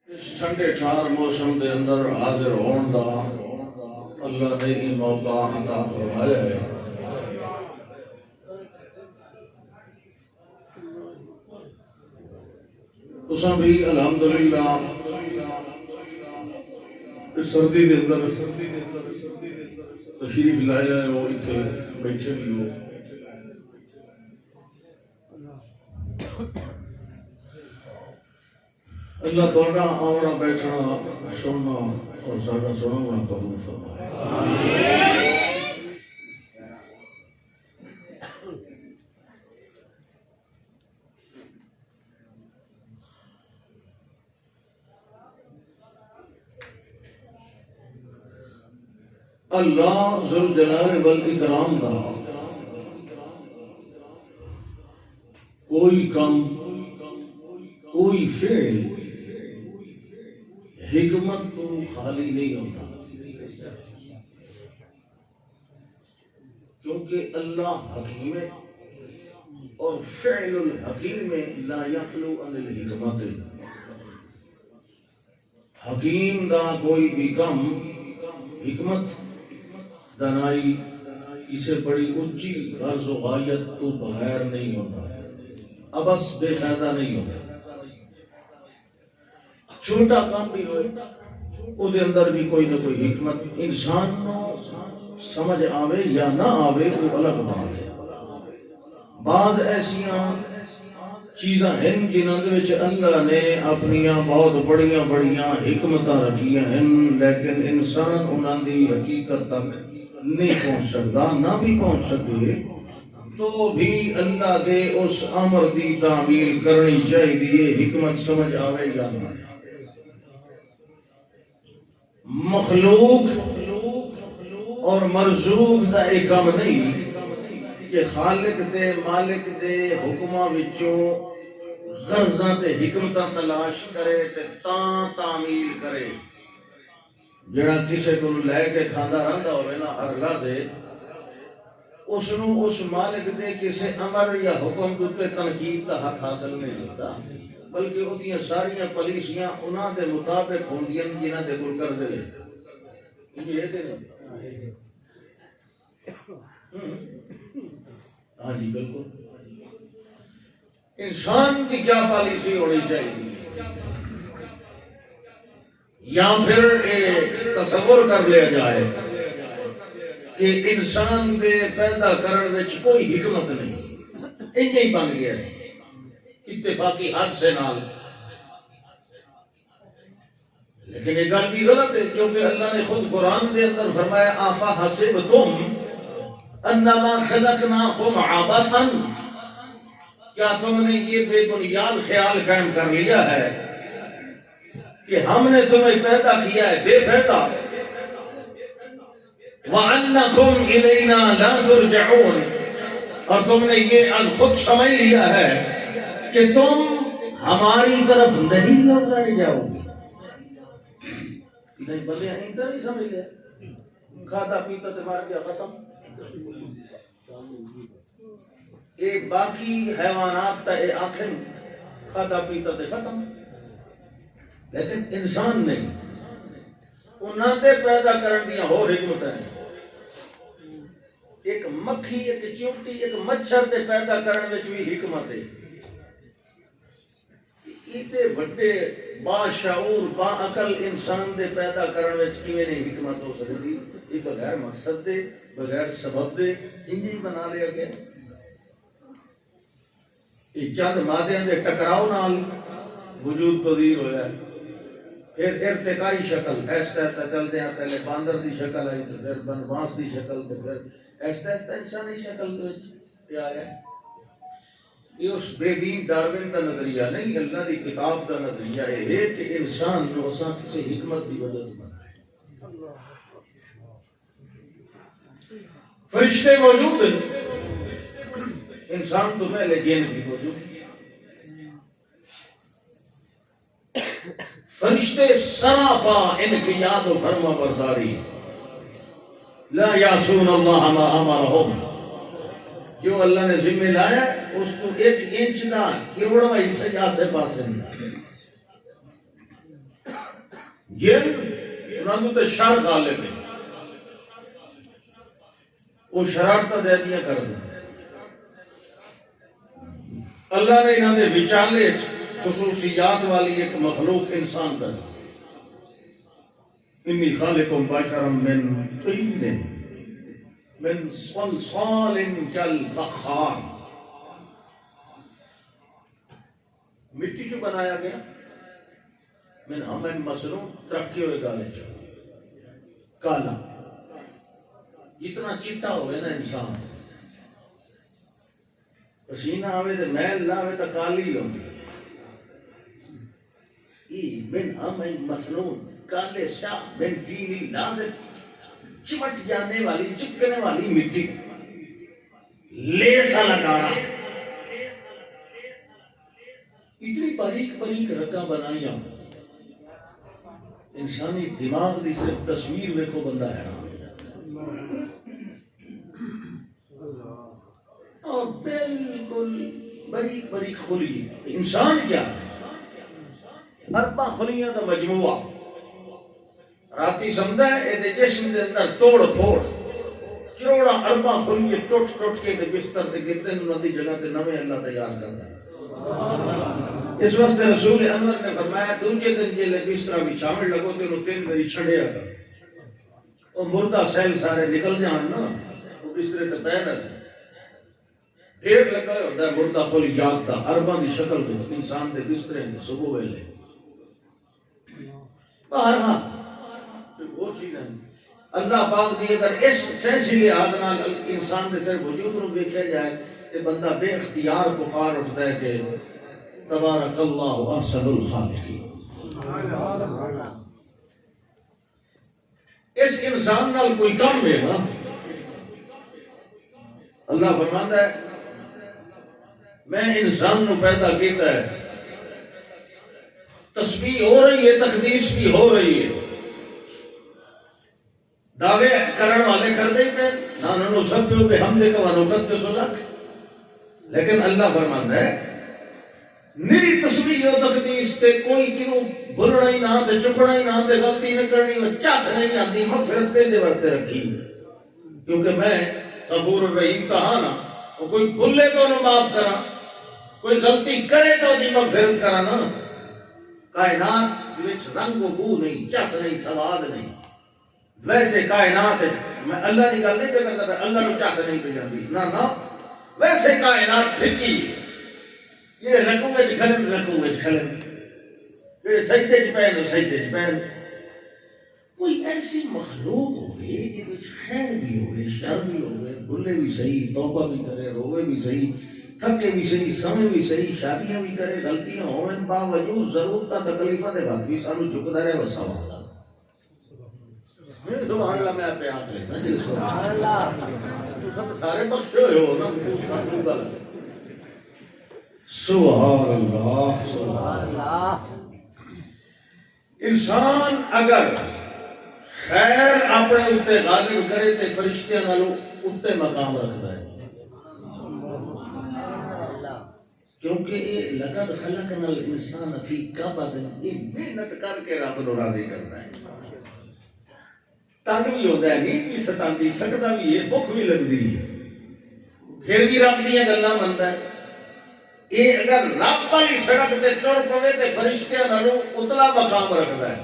اس ٹھنڈے ٹھار موسم دے اندر حاضر ہون دا اللہ نے یہ موقع عطا فرمایا ہے۔ تساں بھی الحمدللہ اس سردی دے اندر تشریف لایا ہو، اتنے بیٹھے بھی ہو۔ اللہ تہاڈا آونا بیٹھنا سننا اور ساڈا سننا قبول فرمائے۔ اللہ ذوالجلال والاکرام دا کوئی کم کوئی فعل حکمت تو خالی نہیں ہوتا، کیونکہ اللہ حکیم ہے اور فعل الحکیم لا یخلو عن الحکمت۔ حکیم دا کوئی بھی کم حکمت دانائی اسے بڑی اونچی غرض و غایت تو بغیر نہیں ہوتا، ابس بے فائدہ نہیں ہوتا۔ چھوٹا کام بھی ہوئے او دے اندر بھی کوئی نہ کوئی حکمت انسان نو سمجھ آوے یا نہ آوے وہ الگ بات ہے۔ بعض ایسیاں چیزاں ہیں جنہاں دے وچ اللہ نے اپنیاں بہت بڑیاں بڑیاں حکمتاں رکھیاں ہیں، لیکن انسان انہاں دی حقیقت تک نہیں پہنچ سکتا، نہ بھی پہنچ سکے تو بھی اللہ دے اس امر دی تعمیل کرنی چاہیے، حکمت سمجھ آوے یا نہ۔ مخلوق اور مرزوق دا ایک کام نہیں کہ خالق دے مالک دے حکماں وچوں غرضاں تے حکمتاں تلاش کرے تے تاں تعمیل کرے۔ جڑا کسے کو لے کے کھاندا رہندا ہوئے نا ہر لحظے، اس نو اس مالک دے کسے امر یا حکم تے تنقید دا حق حاصل نہیں ہوتا، بلکہ اودیاں ساریاں پالیسیاں انہاں دے مطابق ہوندیاں جنہاں دے کول قرضے لے۔ یہ تے نہیں، ہاں جی بالکل۔ انسان کی کیا پالیسی ہونی چاہیے؟ یا پھر تصور کر لیا جائے کہ انسان دے پیدا کرن وچ کوئی حکمت نہیں، انجے ہی بن گیا اتفاقی حد سے نال۔ لیکن یہ گل بھی غلط ہے، کیونکہ اللہ نے خود قرآن دے اندر فرمایا آفا حسبتم انما خلقناکم عبثا، کیا تم نے یہ بے بنیاد خیال قائم کر لیا ہے کہ ہم نے تمہیں پیدا کیا ہے بے فائدہ، وَأَنَّكُمْ إِلَيْنَا لَا تُرْجَعُونَ، اور تم نے یہ از خود سمجھ لیا ہے کہ تم ہماری طرف نہیں لوٹائے جاؤ گے۔ نہیں بندے ہیں تو نہیں سمجھ لیا، کھاتا پیتا تے مار گیا ختم۔ ایک باقی حیوانات تا اے آنکھیں کھاتا پیتا تے ختم، لیکن انسان نہیں، انہاں دے پیدا کرن دیاں ہور حکمت ہیں۔ ایک مکھی، ایک چیونٹی، ایک مچھر دے پیدا کرن وچ بھی حکمت ہے۔ ایتے بڑے باشعور با عقل انسان دے پیدا کرن وچ کیویں نہیں حکمت ہو سکتی؟ یہ بغیر مقصد دے بغیر سبب دے انہی بنا لیا گیا۔ یہ چند مادیاں دے ٹکراؤ نال وجود پذیر ہویا ہے، پھر ارتقائی شکل ایسا چلتے ہیں، پہلے باندر دی شکل آئی، پھر بنواس دی شکل، پھر ایسا انسانی شکل پہ آیا ہے۔ یہ اس بے دین ڈارون کا نظریہ نہیں، اللہ دی کتاب کا نظریہ ہے کہ انسان جو اساں کسی حکمت دی وجہ سے بنا ہے۔ فرشتے موجود ہیں، انسان تو پہلے جن بھی موجود ہیں۔ فرشتے سراپا انقیاد و فرما برداری، لا یعصون اللہ ما امرہم، جو اللہ نے ذمہ لایا اس کو ایک انچ دا کروڑواں حصہ آسے پاسے نہیں۔ جن انہوں تے شر غالب ہے، وہ شرارتاں زیادیاں کر دیں۔ اللہ نے انہوں نے وچالے خصوصیات والی ایک مخلوق انسان پیدا انی خالق بشرا من طین من صلصال کالفخار، مٹی جو بنایا گیا من حمأ مسنون، ترقی ہوئے گالے چاہو کالا، جتنا چٹا ہوئے نا انسان، پسینہ آوے تو میل لاوے تو کالی ہوتی ہے، من حمأ مسنون، کالے شاہ، من طین لازب، چمٹ جانے والی چپکنے والی مٹی، لیسا لگانا، اتنی باریک باریک رگاں بنائیاں، انسانی دماغ دی صرف تصویر ویکھو بندہ حیران ہو جاتا ہے، اور بالکل باریک باریک خلی، انسان کیا ہے؟ ارباں خلیاں کا مجموعہ، راتی سمجھا ہے اے جسم دے اندر توڑ پھوڑ کروڑا ارباں خلیے ٹوٹ ٹوٹ کے بستر تے گرتے انہاں دی جگہ تے نویں اللہ تیار کرتا ہے۔ اس واسطے رسول انور نے فرمایا دوجے دن جے بستر بچھاون لگو تے انہوں 3 باری چھڑیا کر، وہ مردہ سیل سارے نکل جان نا، وہ بسترے تے پے نہ ڈھیر لگا ہوتا ہے مردہ خلیات دا ارباں دی شکل وچ انسان دے بسترے تے صبح ویلے۔ بہرحال وہ چیز ہے اللہ پاک دی اگر اس سینسی لحاظ نال انسان دے صرف وجود نو دیکھا جائے تے بندہ بے اختیار پکار اٹھتا ہے کہ تبارک اللہ احسن الخالقین۔ اس انسان نال کوئی کم ہے نا، اللہ فرماندا ہے میں انسان نو پیدا کیتا ہے، تسبیح ہو رہی ہے، تقدیس بھی ہو رہی ہے، دعوے کرن والے کر دیں پہ نہ نسبح بحمدک ونقدس لک، لیکن اللہ فرماندا ہے میری تسبیح و تقدیس تے کوئی کنوں بھولنا ہی نہ تے چکنا ہی نہ تے غلطی نہ کرنی، وہ چس نہیں آتی، مغفرت پہ دے واسطے رکھی، کیونکہ میں غفور الرحیم کہا نا، وہ کوئی بھولے تو انہوں معاف کرا، کوئی غلطی کرے تو دی مغفرت کرا نا۔ کائنات وچ رنگ و بو نہیں، چس نہیں، سواد نہیں، ویسے کائنات میں اللہ کی گل نہیں پہ کرتا، اللہ کو چس نہیں پہ جاتی، نہ ویسے کائنات پھکی، یہ رکوع وچ کھلن رکوع وچ کھلن، یہ سجدے چ پین سجدے چ پین۔ کوئی ایسی مخلوق ہوئے جہدے وچ خیر بھی ہوئے، شر بھی ہوئے، بھلے بھی صحیح، توبہ بھی کرے، روے بھی صحیح، تھکے بھی صحیح، سمے بھی صحیح، شادیاں بھی کرے، غلطیاں ہوئیں، باوجود ضرورتاں تکلیفاں دے وقت بھی سانو چکدا رہے، وہ سوال سبحان اللہ۔ میں آپ پہ آنکھ لے سجل سبحان اللہ، تو سب سارے بخشے ہوئے ہو نا، سبحان اللہ سبحان اللہ۔ انسان اگر خیر اپنے اتے غالب کرے تے فرشتیاں نالوں اتے مقام رکھتا ہے، کیونکہ یہ لقد خلقنا الانسان فی کبد، یہ محنت کر کے رب نو راضی کرتا ہے، تنگ بھی ہوتا ہے، نیند بھی ستاندی، تھکدا بھی ہے، بھوک بھی لگدی ہے، پھر بھی رب دیاں گلاں مندا ہے۔ یہ اگر رب والی سڑک تے ٹر پوے تے فرشتیاں نالوں اتلا مقام رکھدا ہے،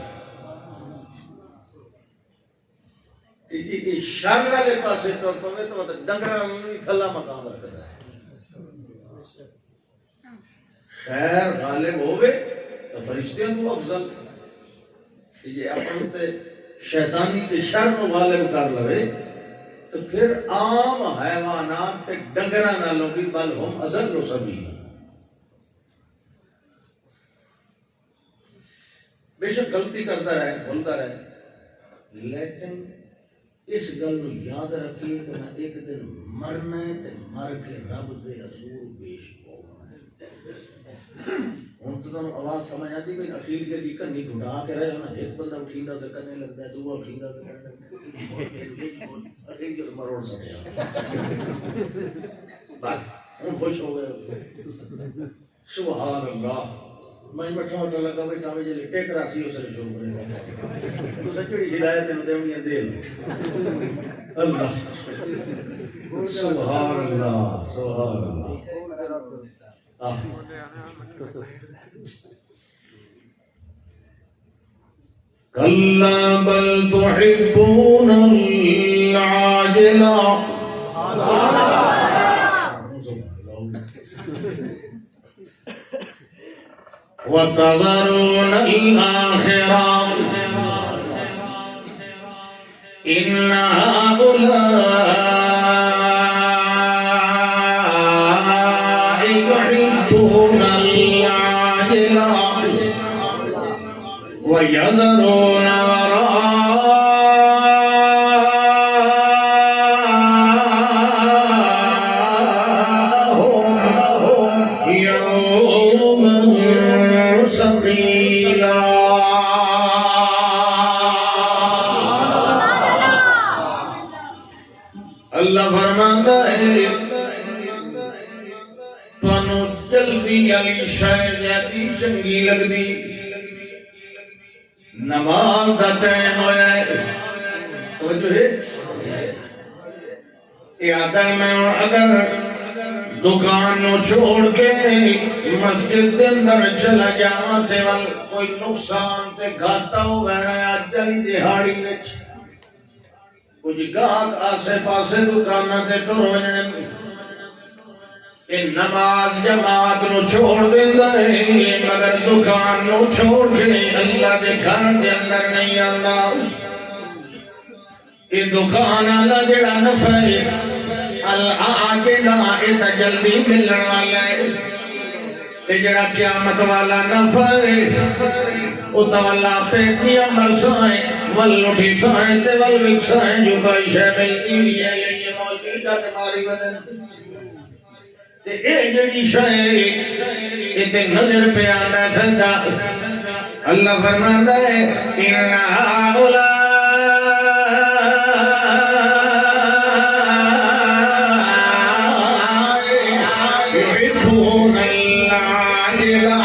جی یہ شر والے پاسے ٹر پوے تو ڈنگراں نوں بھی تھلا مقام رکھدا ہے۔ خیر غالب ہوئے تو فرشتیاں تو افضل، یہ اپنے تے شیطانی تے شر نو غالب کر لوے تو پھر عام حیوانات تے ڈنگراں نالوں بھی بل ہم اضل و سبیل۔ بے شک غلطی کرتا رہے، بھولتا رہے، لیکن اس گل نو یاد رکھیے کہ میں ایک دن مرنا ہے تے مر کے رب دے حضور پیش ہونا ہے۔ ہوں تو تمہیں آواز سمجھ آتی کہ اخیر کے دی کنی گھٹا کے رہے ہو نا، ایک بندہ اٹھیندا تے کنے لگتا ہے، دوسرا اٹھیندا تے اخیر کے مروڑ سکیا، بس ہوں خوش ہو گئے۔ سبحان اللہ۔ میں بیٹھا ہوتا لگا بھائی کام جی ٹیک راسی اس نے شروع کرے سکتا تو سچوڑی ہدایت انہوں دے دے اللہ سبحان اللہ سبحان اللہ کلا بل تحبون العاجلہ وتذرون الآخرة إن هؤلاء يحبون العاجلة ويذرون اللہ فرماتا ہے تانوں جلدی علی شے زیادی چنگی لگدی نماز دا ٹائم ہویا ہے توجہ ہے ارادہ میں اگر دکان نو چھوڑ کے مسجد دے اندر چلا جاواں تے ول کوئی نقصان تے گھاٹا ہو گیا جلی دہاڑی وچ کچھ گاہک آسے پاسے دکانہ تے ٹر وجنے ان نماز جماعت نو چھوڑ دیندا ہے مگر دکان نو چھوڑ کے اللہ دے گھر دے اندر نہیں آندا یہ دکان والا جڑا نفع ہے العاجلہ یہ تے جلدی ملن والا ہے تے جڑا قیامت والا نفع ہے او تولا فیٹنیاں مرسائیں واللوٹی سائیں تے والوک سائیں جو بائی شامل انڈیا یہ موجودہ تمہاری بدن تے اے جڑی شائیں اے تے نظر پہ آنا فیدہ اللہ فرماتا ہے اِنَّ هَؤُلَاءِ يُحِبُّونَ الْعَاجِلَةَ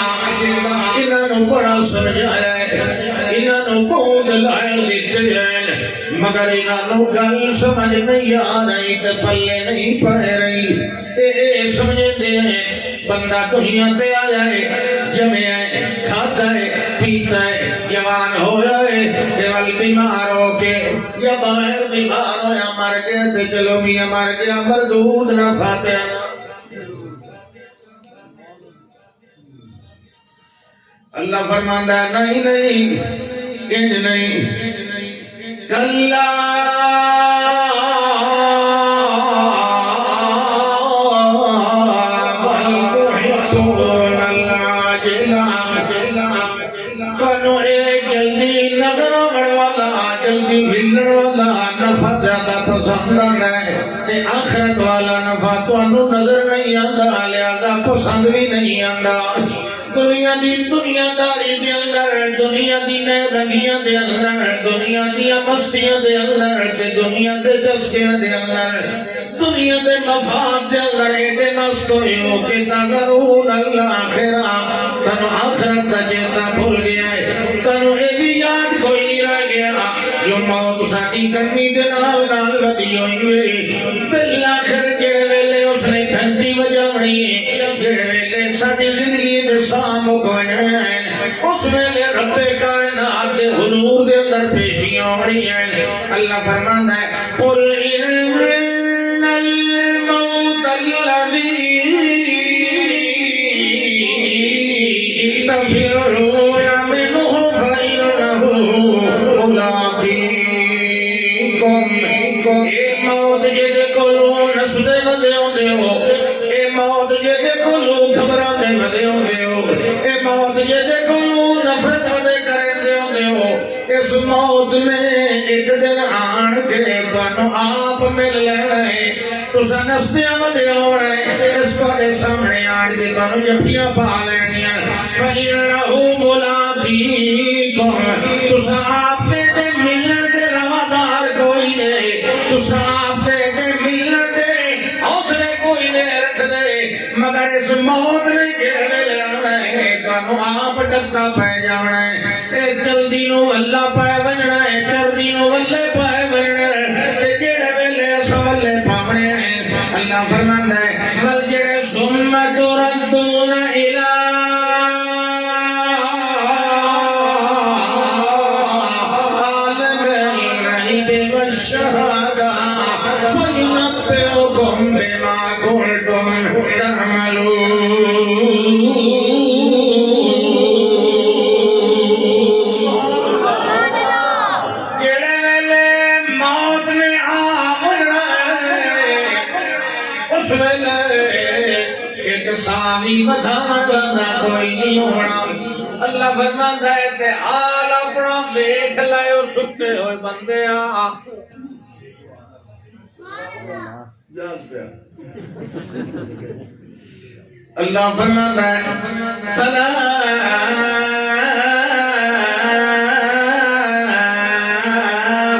انہاں نو بڑا سمجھایا ہے انہاں نو بہت لائل دیتے ہیں مگر انہاں نو گل سمجھ نہیں آ رہی تے پلے نہیں پڑے رہی اے سمجھے دے ہیں بندہ دنیا تے آیا ہے جمع ہے کھاتا ہے پیتا ہے جوان ہویا ہے دیوال بیمار ہو کے یا بغیر بیمار ہو یا مر گیا تے چلو میاں مر گیا مردود نہ فاتحہ اللہ فرماندہ نہیں نہیں انج نہیں کلا بل تحبون العاجلہ کنو اے جلدی نظر والا جلدی ملن والا نفع زیادہ پسند ہے تے آخرت والا نفع تو انو نظر نہیں آندا لہذا پسند بھی نہیں آندا دنیا دی دنیا داری دے اندر دنیا دی نیدگیاں دے اندر دنیا دی مستیاں دے اندر تے دنیا دے چسکیاں دے اندر دنیا دے مفاد دے اندر ایڈے مست ہوئے ہو کہ تذرون الآخرہ تنو آخرت دا چیتا بھول گیا ہے تنو اے بھی یاد کوئی نہیں رہ گیا جو موت ساڑی کرنی دے نال نال لدی ہوئی ہوئی بالآخر جڑے ویلے اس نے گھنٹی بجاونی ہے جڑے ویلے ساڑی زندگی دے سامو کوئے ہیں اس ویلے رب کائنات دے حضور دے اندر پیشیاں ہونی ہیں اللہ فرمانا ہے قل ان الموت الذی تفرون منہ فإنہ ملاقیکم اے موت جدے کلو نسدے ودے ہوندے ہو اے موت جدے کلو گھبران دے ودے ہوندے ہو اے موت جدے کلو نفرت ودے کریں دے ہوندے ہو اس موت میں ایک دن آن کے توانو آپ مل لے تو سنستیاں ودے ہونے اس کو دے سامنے آن کے توانو جپیاں پا لینیاں فَإِنَّهُ مُلَاقِيكُمْ تو آپ دے ملن دے روادار کوئی نہیں تو آپ دے ملن دے حوصلے کوئی نہیں رکھ دے مگر اس موت نے جڑے لے آنا ہے تو نو آپ ڈکا پہ جانا ہے، اے چلدی نو اللہ پہ بننا ہے، چردی نو ولے پہ بننا ہے، تے جڑے ویلے سوالے پاونے ہیں اللہ فرماندا ہے ول جڑے ثم تردون الی عالم الغیب والشہادہ فینبئکم بما کنتم تعملون۔ ساوی بتانا کوئی نہیں ہونا، اللہ فرماندا ہے تے حال اپنا دیکھ لائیو ستے ہوئے بندے آ اللہ فرماندا ہے فلا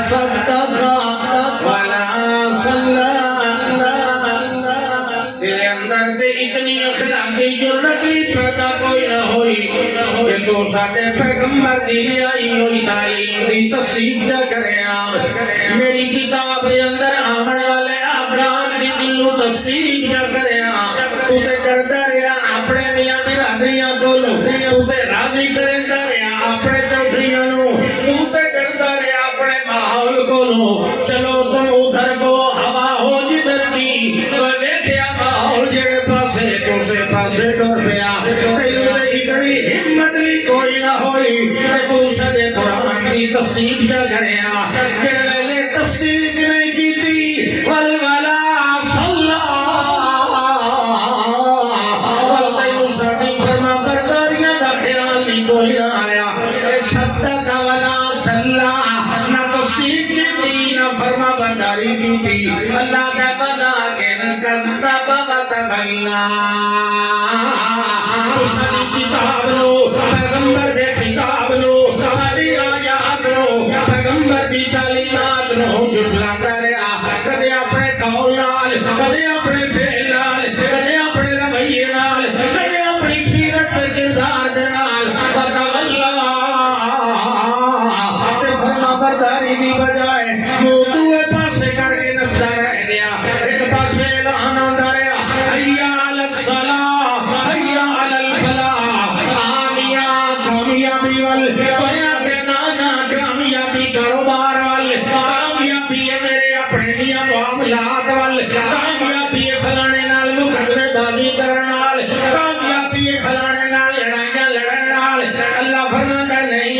صدق ولا صلى، تیرے اندر تے اتنی اخلاقی جرت بھی پیدا کوئی نہ ہوئی کہ تو ساڈے پیغمبر دی آئی ہوئی تعلیم دی تصدیق چا کرے، میری کتاب دے اندر آمن والے احکام دی دلوں تصدیق چا کرے، تو تے ڈردا رہیا اپنے میاں برادریاں کولوں، تو تے راضی کردا رہیا اپنے چوتھریاں نوں، تو تے ڈردا رہیا اپنے ماحول کولوں، چلو تم ادھر کو ہوا ہو جدھر کی، تو ویکھیا ماحول جڑے پاسے دوسرے پاسے ٹر پیا، تینوں تے اتنی ہمت بھی کوئی نہ ہوئی کہ تو سدے قرآن دی تصدیق چا کریا، جڑے ویلے تصدیق نہیں کیتی والولا صلی تینوں ساڈی فرما برداریاں دا خیال نہیں کوئی نہ آیا، اے صدق ولا صلی نہ تصدیق کیتی نہ فرما برداری کیتی، اللہ دا بلا کے نہ کذب وتولا، تو ساری کتاب لو پیغمبر دے خطاب لو، ساری آیات لو پیغمبر دی تعلیمات لو، جھٹلاتا رہیا کدے اپنے قول نال، کدے اپنے فعل نال، کدے اپنے رویے نال، کدے اپنی سیرت تے کردار دے نال، وتولا تے فرما برداری دی بجائے منہ دوے پاسے کر کے نستا رہ گیا، ایک پاسے اعلان آندا رہیا حی علی الصلاۃ حی علی الفلاح، کامیابی وال پیا کہ نانا کامیابی کاروبار وال، کامیابی ہے میرے اپنے میاں معاملات وال، کامیابی ہے فلانے نال مقدمے بازی کرن نال، کامیابی ہے فلانے نال لڑائیاں لڑن نال، اللہ فرماندا نہیں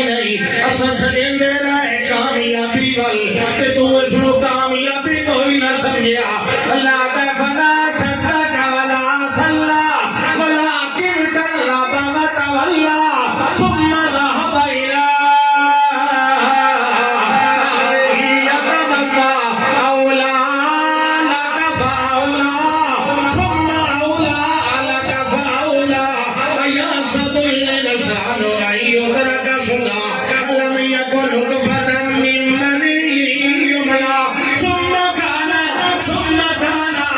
اساں سجندے رہے کامیابی وال، تے تو اس نو کامیابی کوئی نہ سمجھیا، اللہ کا فلا صدق ولا صلی ولکن کذب وتولا ثم ذهب إلى يتمتع أولى لك فأولى ثم أولى لك فأولى أيحسب الإنسان أن يترك سدى لم يكن نطفة من مني يمنى ثم كان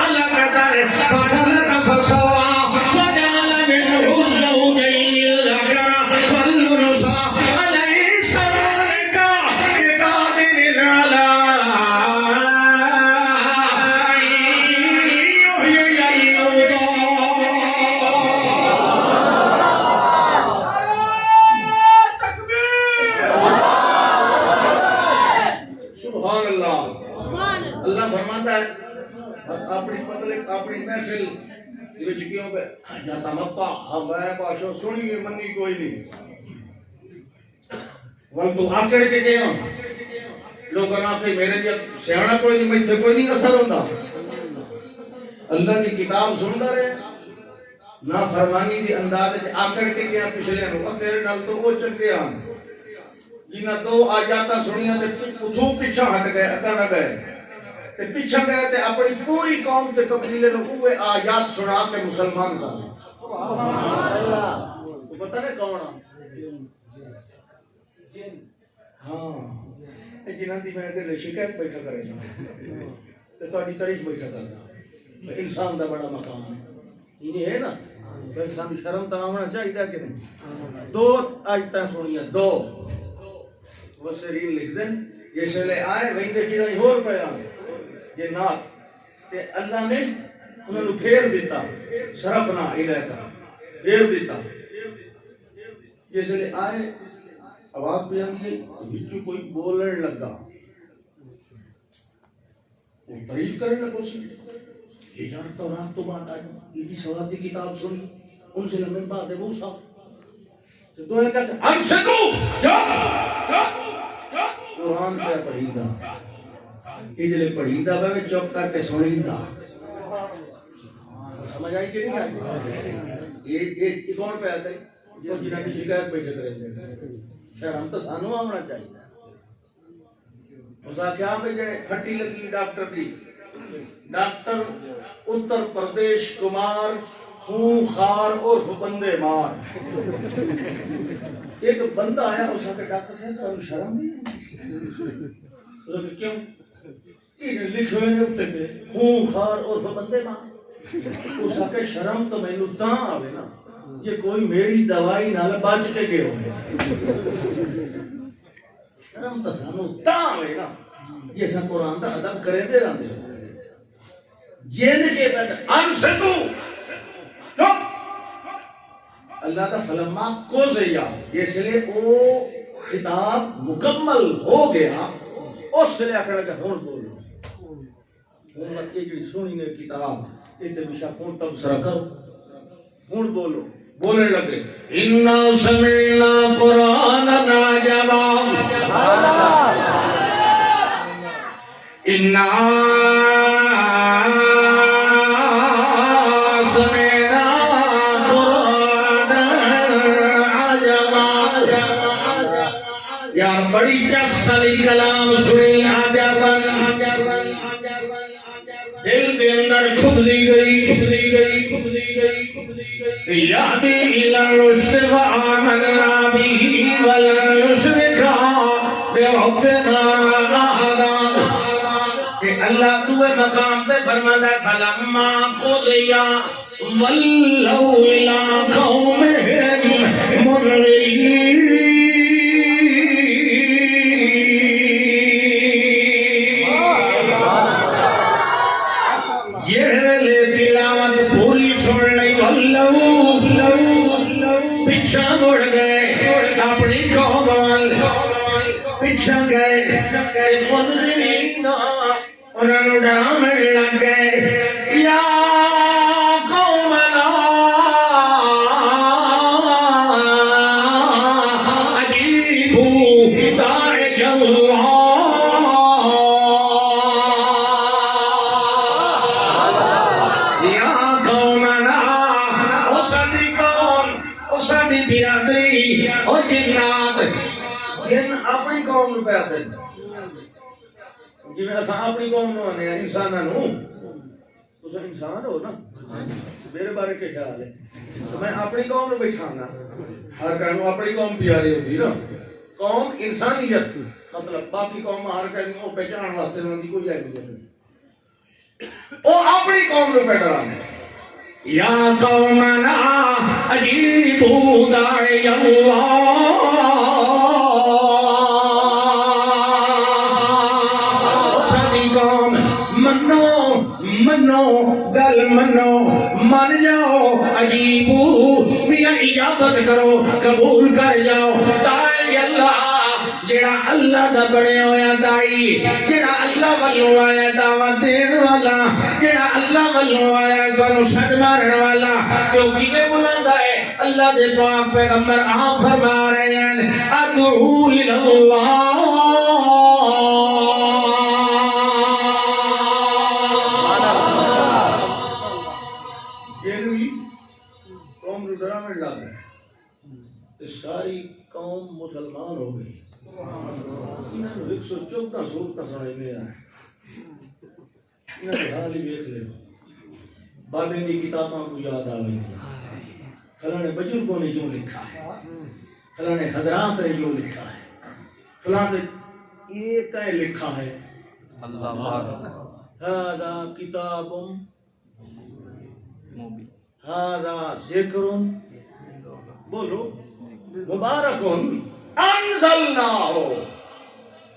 علقة فخلق فسوى فجعل منه الزوجين الذكر والأنثى أليس ذلك بقادر على أن يحيي الموتى؟ سبحان اللہ، اللہ فرماتا ہے اپنی مطلب اپنی محفل وچ کیوں پہ یا تمتا میں پاشو سنی منی کوئی نہیں، ول تو آکڑ کے گیا لوگوں نے آخر میرے جب سیاح کوئی نہیں میں کوئی نہیں اثر ہوتا، اللہ کی کتاب سن رہے نہ فرمانی دی انداز آکڑ کے گیا پچھلے نو، تیرے نال تو وہ چنگے آن جنہ دو آیاتاں سنیاں تے اتھوں پیچھا ہٹ گئے اگا نہ گئے تے پیچھا گئے تے اپنی پوری قوم تے قبیلے نو اوے آیات سنا کے مسلمان کر لے، سبحان اللہ، تو پتہ نہیں کون جن، ہاں جنہاں دی میں اگر شکایت بیٹھا کرے تے تہاڈی تعریف بیٹھا کردا، انسان دا بڑا مقام ہے یہ ہے نا، ویسے سانو شرم تو آنا چاہیے کہ نہیں. دو آیتاں سنیاں دو مفسرین لکھ دین جس ویلے آئے ویندے کی نہیں ہور پیا یہ نات تے اللہ نے انہوں نے پھیر دیتا صرفنا الیکا پھیر دیتا جس ویلے آئے آواز پہ آندی ہے وچوں کوئی بولن لگا وہ تعریف کرنے لگا سی یہ یار تورات تو بات آئی یہ سواد کی کتاب سنی ان سے لمن بعد موسیٰ تو دوئے کہتے ہیں ہم سے تو قرآن پہ پڑھیندہ اجلے پڑھیندہ پہ میں چوپ کر کے سنیندہ سمجھ آئی کہ نہیں آئی یہ کون پہ آتا ہے جو جنہ کی شکایت پہ چکرے تھے شہر ہم تو سانو آمنا چاہیے اسا کیا پہ جڑے کھٹی لگی ڈاکٹر دی ڈاکٹر اتر پردیش کمار خون خار اور بندے مار ایک بندہ آیا اس کے ڈاکٹر سے تو شرم نہیں اس نے کیوں یہ لکھے ہوئے نے اتنے پہ خون خار اور بندے مار اس کے شرم تو میں نے تاں آوے نا یہ کوئی میری دوائی نہ بچ کے گئے ہوئے شرم تو سانو تاں آوے نا یہ سب قرآن دا ادب کرے دے رہا دے جن کے بیٹا انسدو اللہ کا فلما کو زیا اس لیے وہ خطاب مکمل ہو گیا اس لیے آخر لگا ہون بولو ہون مت یہ جڑی سونی نے کتاب یہ تے بشا کون تبصرہ کرو ہون بولو بولنے لگے انا سمعنا قرآنا عجبا انا سمعنا قرآنا عجبا یار بڑی چسلی کلام سنی عجبا دل دے اندر کھبلی گئی یادی الى الرشد فآمنا به ولن نشرک بربنا احدا کہ اللہ دوے مقام تے فرماتا ہے فلما قضیا ولوا الى قومهم منذرین پچھا مڑ گئے اپنی قوم پچھا گئے منذرین انہوں نے ڈرانے لگ گئے یا قومنا اجیبوا داعی اللہ برادری اور جنات جن اپنی قوم نو پیدا جی میں اساں اپنی قوم نو آنے انساناں نو تساں انسان ہو نا میرے بارے کے خیال ہے میں اپنی قوم نو پہچاننا ہر کہنو اپنی قوم پیاری ہوتی نا قوم انسانیت مطلب باقی قوم ہر کہنی وہ پہچان واسطے نہ دی کوئی اہمیت نہیں او اپنی قوم نو پیدا آنے یا قومنا اجیبوا داعی اللہ ساری قوم منو گل منو من جاؤ اجیبوا میاں اجابت کرو قبول کر جاؤ داعی اللہ جڑا اللہ دا بڑے ہویا دائی جڑا اللہ والوں آیا دعوت دین والا جڑا اللہ والوں آیا سانو سڈ مارن والا جو کیویں بلندا ہے اللہ دے پاک پیغمبر آپ فرما رہے ہیں ادعو الی اللہ یہ قوم نو ڈراون لگ گئے ساری قوم مسلمان ہو گئی انہاں نو 114 سورتاں سنائیاں ہیں انہاں دے حال ہی ویکھ لے بابے دی کتاباں کو یاد آ گئی فلاں بزرگوں نے یوں لکھا ہے فلاں حضرات نے یوں لکھا ہے فلاں یہ کہیں لکھا ہے اللہ پاک هذا کتاب مبین ھذا ذکر بولو مبارک انزلناہ،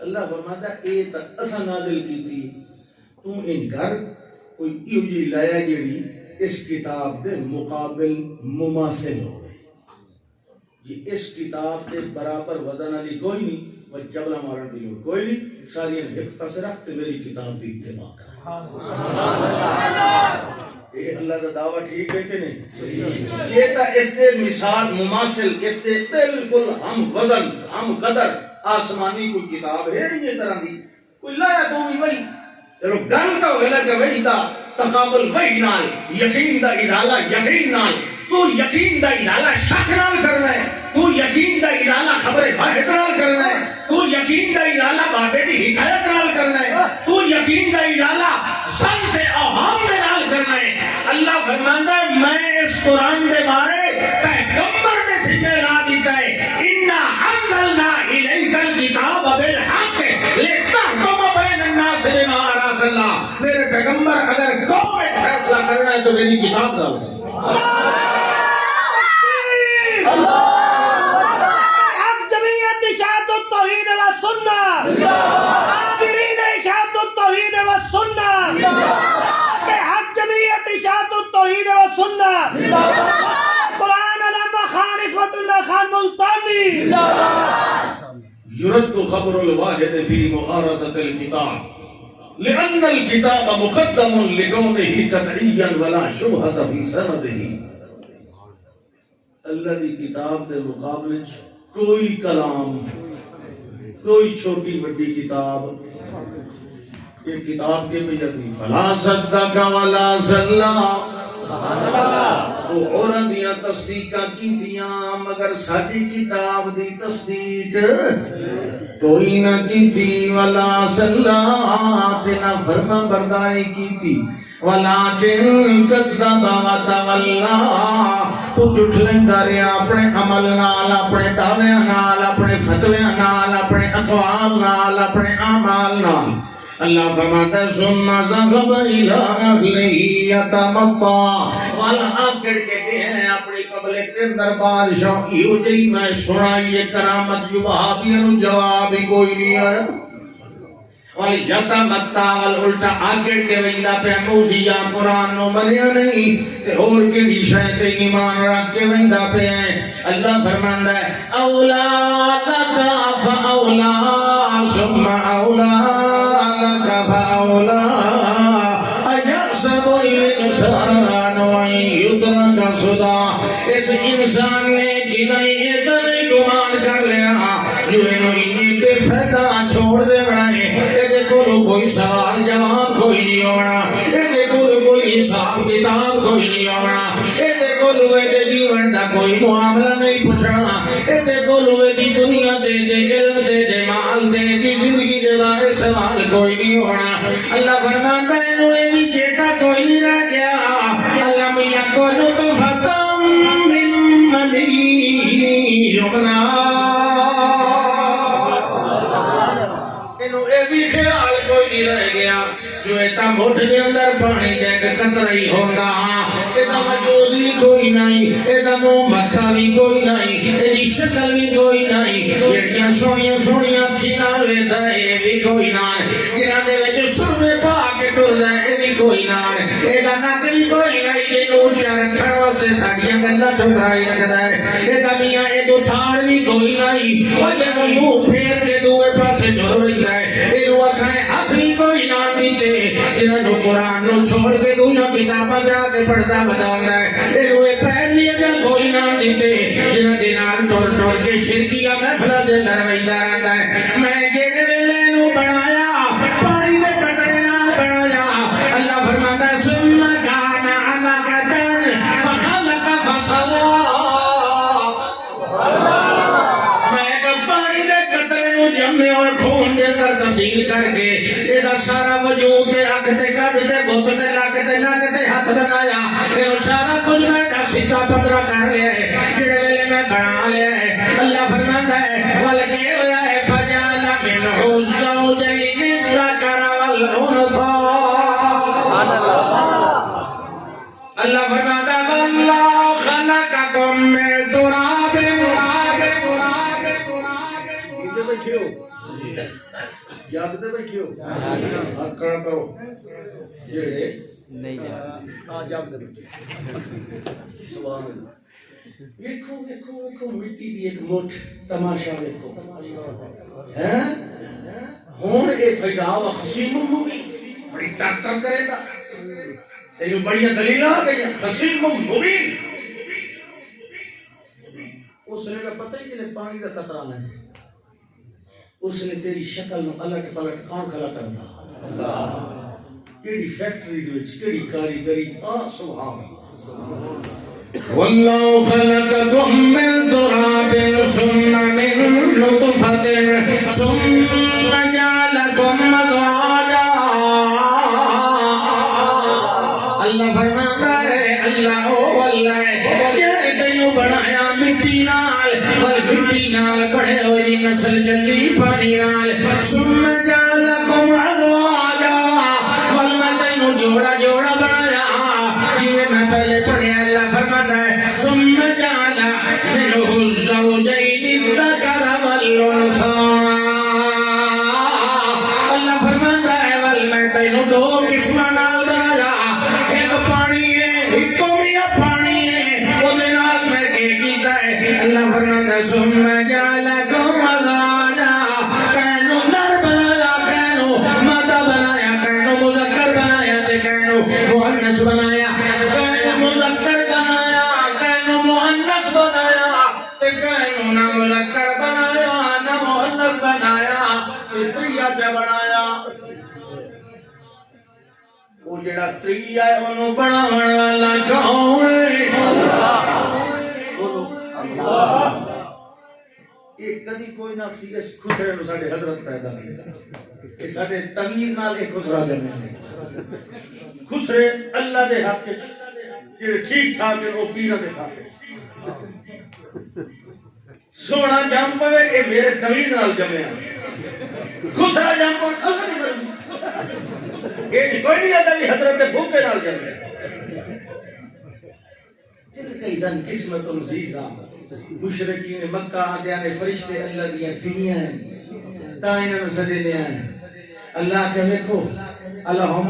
اللہ فرماتا ہے اے تا اسا نازل کیتی، تو ان گھر کوئی ایو جی لایا جیڑی اس کتاب دے مقابل مماثل ہو، جی اس کتاب دے برابر وزن علی کوئی نہیں، وہ جبلا مارن دی لوڑ کوئی نہیں، ساری ایک پاس رکھ تے میری کتاب دی اتباع کر۔ یہ اللہ کا دعویٰ ٹھیک ہے کہ نہیں؟ یہ تا اس دے مثال مماثل، اس دے بالکل ہم وزن ہم قدر آسمانی کوئی کتاب ہے یہ طرح دی، کوئی لایا تو بھی وہی چلو گلتا ہوئے نا کہ وہی دا تقابل وہی نال، یقین دا ادالہ یقین نال، تو یقین دا ادالہ شک نال کرنا ہے، تو یقین دا ادالہ خبر واحد نال کرنا ہے، تو یقین دا ادالہ بابے دی حکایت نال کرنا ہے، تو یقین دا ادالہ سنت اوہام دے نال کرنا ہے۔ اللہ فرماندا ہے میں اس قرآن دے بارے پیغمبر دے ذمہ لا دیتا ہے، انا انزلنا الیک الکتاب بالحق لتحکم بین الناس بما اراک اللہ، میرے پیغمبر اگر قوم میں فیصلہ کرنا ہے تو میری کتاب ڈال دیں۔ حق جمعیت اشاعت التوحید و سنہ، قادرین اشاعت التوحید و سنہ، حق جمعیت اشاعت التوحید و سنہ، قرآن علامہ خان عصمت اللہ خان ملتانی۔ يرد خبر الواحد في معارضة الكتاب لأن الكتاب مقدم لكونه قطعيا ولا شبهة في سنده۔ اللہ دی کتاب دے مقابلے کوئی کلام، کوئی چھوٹی بڑی کتاب، یہ کتاب کے میں جاتی فلا صدق ولا صلی، تو اور دیاں تصدیقہ کی دیاں مگر ساڑی کتاب دی تصدیق کوئی نہ کی تھی، ولا صلی تینا فرما برداری کی تھی، ولیکن کذب وتولا، تو جھٹلیندا رہیا اپنے عمل نال، اپنے دعویاں نال، اپنے فتویاں نال، اپنے اقوال نال، اپنے اعمال نال۔ اللہ فرماتا ہے ثم ذهب الى اهله يتمطى، والا آکڑ کے بھی ہیں اپنی پبلک کے اندر بادشاہ یوں جی میں سنائی یہ کرامت جو وہابیاں نو جواب ہی کوئی نہیں آیا، وَيَتَمَتَّعَ وَالْأُلْٹَا آکڑ کے ویندہ پہ موزیہ قرآن نو منیا نہیں تے اور کے دیشہ تے ایمان رکھ کے ویندہ پہ ہیں۔ اللہ فرماندہ ہے اولا لَكَ فَأَوْلَا ثُمَّ أَوْلَا لَكَ فَأَوْلَا أَيَحْسَبُ الْإِنسَانُ أَن يُتْرَكَ سُدًى، اس انسان نے جنہیں ادھر گمان کر لیا جو انہوں انہیں بے فائدہ چھوڑ دے رہے ہیں، کوئی سوال جواب کوئی نہیں ہونا، ایدے کوئی حساب کتاب کوئی نہیں ہونا، ایدے جیون دا کوئی معاملہ نہیں پوچھنا، ایدے دی دنیا دے علم دے مال دے زندگی دے بارے سوال کوئی نہیں ہونا۔ اللہ فرماتا ہے انہوں نے بھی چیتا کوئی نہیں رہ گیا، اللہ میاں کو نطفۃ من منی یمنا، انہوں نے بھی خیال کوئی نہیں رہ گیا جو ایتا مٹھ دے اندر پانی دے کے قطرہ ہی ہوندہ، ایتا وجود بھی کوئی نہیں، ایتا متھا بھی کوئی نہیں، ایتی شکل بھی کوئی نہیں، ایتیاں سونیاں سونیاں کھینا لیتا ہے یہ بھی کوئی نہیں، جنہاں دے وچ سرمے پا کے ٹر جائے یہ بھی کوئی نہیں، ایتا نک بھی کوئی نہیں، جنہوں اونچا رکھن واسطے ساڑیاں گلہ چھوڑائی رکھتا ہے، ایتا میاں ایتو تھاڑ بھی کوئی نہیں، وجہ منہ پھیر کے دوے پاسے جو رہتا ہے، ایتو اسائیں ہاتھ بھی کوئی نہ دیتے، جنہوں نے قرآن نو چھوڑ کے دویا کتابہ جا کے پڑھتا بتانا ہے، ایلوے پیر لیا جا کوئی نام دیتے، جنہوں نے نام ٹور کے شرکیہ محفلہ دے درویدہ رہتا ہے۔ میں جیڑے ویلے نو بنایا پانی دے قطرے نال بنایا، اللہ فرماتا ہے ثم کان علقۃ فخلق فسوى، میں ایک پانی دے قطرے نو جمع اور خون دے کر تبدیل کر کے ایدہ سارا وجود سے اکھ تے قد تے بھت تے لک تے نک تے ہاتھ بنایا، ایدہ سارا کچھ میں سیدھا پترا کر لیا ہے، جڑے ویلے میں بنا لیا ہے۔ اللہ فرماتا ہے وَلَكِنْ وَلَا فَجَعَلَ مِنْهُ الزَّوْجَيْنِ الذَّكَرَ وَالْأُنثَىٰ، اللہ فرماتا ہے جاگتے بیٹھے ہو ہاتھ کھڑا کرو جڑے نہیں جانا آ جاگتے بیٹھے سبحان اللہ ویکھو ویکھو ویکھو مٹی دی ایک مٹھ تماشا ویکھو ہیں ہن اے فضا و خصیم مبین بڑی ٹکر کرے گا تینوں بڑی دلیلاں آ گئی خصیم مبین اس نے پتہ ہی کہ پانی کا قطرہ نہیں اس نے تیری شکل نو الٹ پلٹ کون کھلا کردا اللہ کیڑی فیکٹری دے وچ کیڑی کاریگری سبحان اللہ واللہ خلقکم من تراب ثم من نطفة ثم جعلکم ازواجا اللہ فرماتا ہے اللہ او اللہ یہ تینوں بنایا مٹی نال اور مٹی نال بڑے ہوئی نسل چلی پانی نال ثم جعلکم ازواجا اور میں تینوں جوڑا جوڑا بنایا جویں میں پہلے پڑھیا اللہ فرماتا ہے ثم جعل منه الزوجين الذكر والانثى اللہ فرماتا ہے ول میں تینوں دو قسماں نال بنایا ایک پانی ہے ایک میاں پانی ہے او دے نال میں کیتا ہے اللہ فرماتا ہے ثم جعلکم ازواجا کینو نر بنایا کینو مادہ بنایا کینو مذکر بنایا تے کینو مؤنث بنایا کینو مذکر بنایا کینو مؤنث بنایا تے کینو نہ مذکر بنایا نہ مؤنث بنایا تے تریا تے بنایا وہ جڑا تری ہے انہوں بناون والا کون ہے اللہ ایک کدی کوئی نہ سی اس خسرے نو ساڈے حضرت پیدا کیتا کہ ساڈے تمیز نال ایک خسرا جمے خسرے اللہ دے حق وچ جڑے ٹھیک ٹھاک ہیں او پیراں دے حق سونا جم پوے اے میرے تمیز نال جمیا خسرا جم پوے اصل نہیں مرضی یہ کوئی نہیں آتا بھی حضرت پھوکے نال جمے تلک ایزن قسمت عزیزہ مشرقین مکہ آدھیاں نے فرشتے اللہ دیاں دنیا ہیں تا انہوں نے سجے لے آئے اللہ کے ویکھو اللہم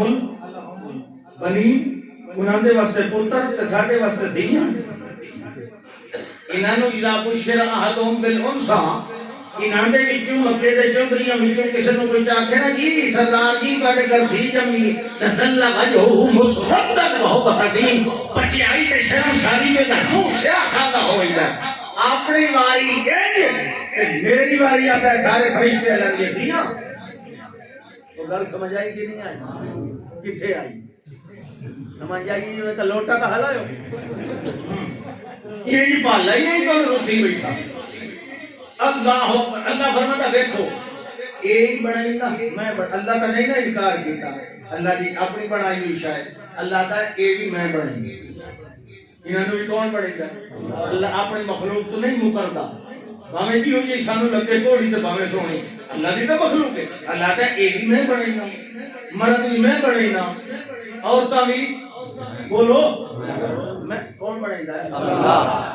بنی انہوں دے واسطے پتر تے ساڈے واسطے دھیاں انہوں نے اذا بشر احدہم بالانثى انہوں دے وچوں مکے دے چودھریاں وچوں کسے نوں کوئی آکھے نا جی سردار جی تواڈے گھر دھی جمی تسلّ وجهه مسودًا وهو عظیم بچائی تے شرم ساری تے منہ سیاہ کھانا ہوئیدا اپنی واری تے میری واری آتا ہے سارے فرشتے اللہ دی دھیاں تو گل سمجھ آئی کہ نہیں آئی کتھے آئی سمجھ آئی یہ تے لوٹا تا ہلاؤ یہ جی پالا ہی نہیں تو روتی بیٹھا اللہ اللہ فرماتا دیکھو یہی بنائی نا میں اللہ تا نہیں نا انکار کیتا اللہ دی اپنی بنائی ہوئی شاید اللہ تا یہ بھی میں بنائی انہوں نے بھی کون بنائی دا اللہ اپنی مخلوق تو نہیں مکردا باویں جی ہوئی سانو لگے گھوڑی تے باویں سونی اللہ دی تو مخلوق ہے اللہ تا یہ بھی میں بنائی نا مرد بھی میں بنائی نا عورتاں بھی بولو میں کون بنائی دا اللہ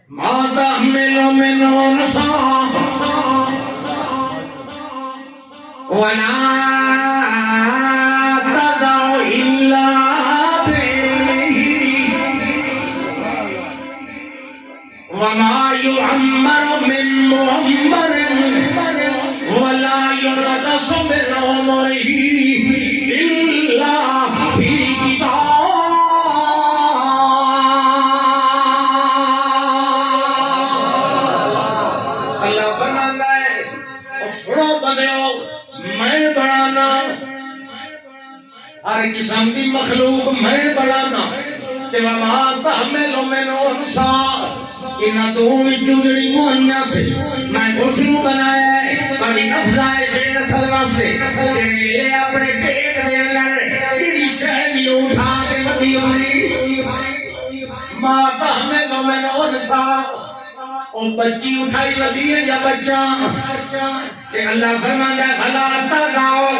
ما تحمل من انثى ولا تضع الا بعلمه وما يعمر من معمر ولا ينقص من عمره الا في كتاب ہر قسم دی مخلوق میں بڑھانا تے وما تحمل من انثى انہاں دونوں وچوں جڑی مؤنث میں اس نو بنایا ہے بڑی افزائش نسل واسطے جڑے اپنے پیٹ دے اندر جڑی شے بھی اٹھا کے ودی ہوئی ما تحمل من انثى او بچی اٹھائی ودی ہے یا بچہ تے اللہ فرماندا ہے بھلا تزاؤ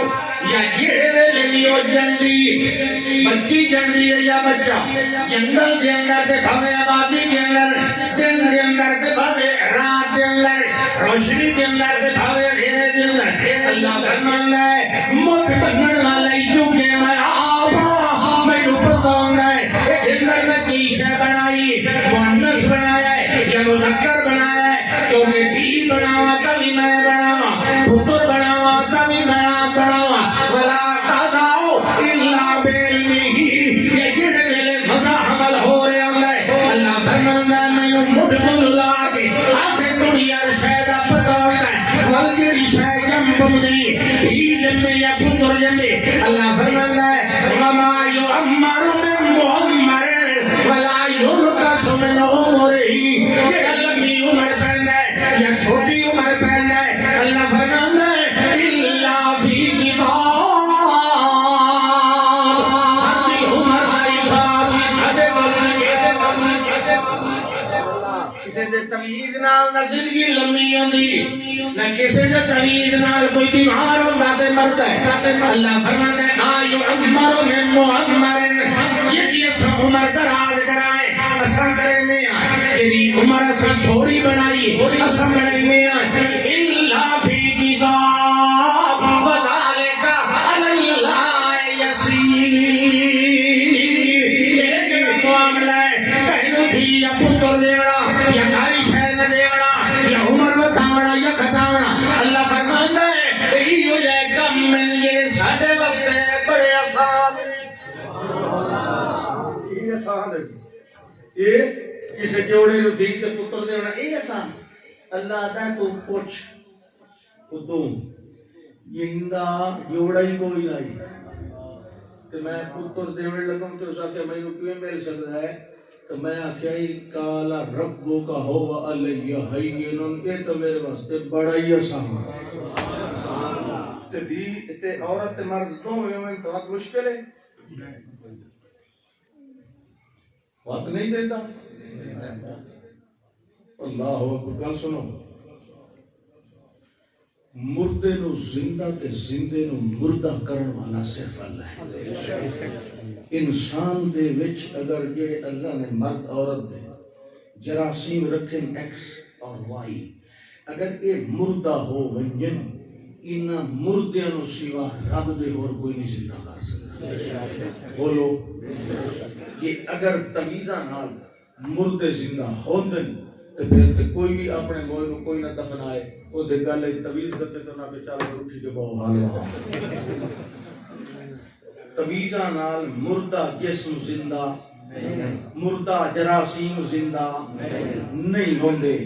یا جڑے ویلے بھی او جنگی بچی جنگی ہے یا بچہ جنگل دے اندر تے بھاوے آبادی دے اندر دن دے اندر تے بھاوے رات دے اندر روشنی دے اندر تے بھاوے اندھیرے دے اندر اللہ فرماتا ہے مٹھ بنن والا ہی چونکہ میں آپ مینوں پتہ ہوندا ہے اندر میں کی شے بنائی مؤنث بنایا ہے یا مذکر بنایا ہے کیونکہ دھی بناوا تبھی میں بناوا پتر بناوا تبھی میں آپ بناوا ولا تزاؤ الا بعلمہ یہ جڑے ویلے مسا حمل ہو رہے ہوندا ہے اللہ فرماتا ہے مینوں مٹھ بولا کے آخر دنیا شے دا پتہ ہوندا ہے ول جڑی شے جم بندی دھی جمے یا پتر جمے اللہ فرماتا ہے وما یعمر من معمر ولا ينقص من عمره یہ لمبی عمر پیندا ہے یا چھوٹی عمر پیندا ہے اللہ فرماتا ہے الا فی کتاب ہر عمر کا حساب سادے کسی دے تمیز نال نہ زندگی لمبی ہوندی نہ کسی دے تمیز نال کوئی بیمار ہوندا تے مردا ہے اللہ فرماتا ہے ما یعمر من معمر یہ کہ سب عمر دراز کرائے اساں کرنے ہیں تیری عمر اساں تھوڑی بنائی اساں بنائیے الا فی کتاب وذالک علی اللہ یسیر ایک معاملہ ہے کہنو تھی یا پتر دیوڑا یا کاری شہر دیوڑا یا عمر بتاوڑا یا گھٹاوڑا اللہ فرماتا ہے یہی ہو جائے کم مل گئے ساڑھے وستے بڑے آسان یہ آسان ہے یہ کسی جوڑے نو دھی تے پتر دیونا یہ آسان اللہ دا تو پوچھ خودوں یہ اندہ جوڑا ہی کوئی نہیں تو میں پتر دیونے لگوں تو اس آکے میں کیوں مل سکتا ہے تو میں آکھائی کالا ربو کا ہوا علیہ حیینن یہ تو میرے واسطے بڑا ہی آسان تے دی تے عورت تے مرد دو میں تو بہت مشکل ہے وقت نہیں دیتا اللہ اکبر گل سنو مردے نو زندہ تے زندے نو مردہ کرن والا صرف اللہ ہے انسان دے وچ اگر جڑے اللہ نے مرد عورت دے جراثیم رکھن ایکس اور وائی اگر اے مردہ ہو ونجن انہاں مردیاں نو سوا رب دے اور کوئی نہیں زندہ کر سکتا بولو کہ اگر تمیزہ نال مردے زندہ ہوندن تو پھر تے کوئی بھی اپنے موئے کو کوئی نہ دفنائے وہ دے گالے تمیز کرتے تو نہ بیچارہ اٹھی کے بہو حال وہاں تمیزہ نال مردہ جسم زندہ مردہ جراثیم زندہ نہیں ہوندے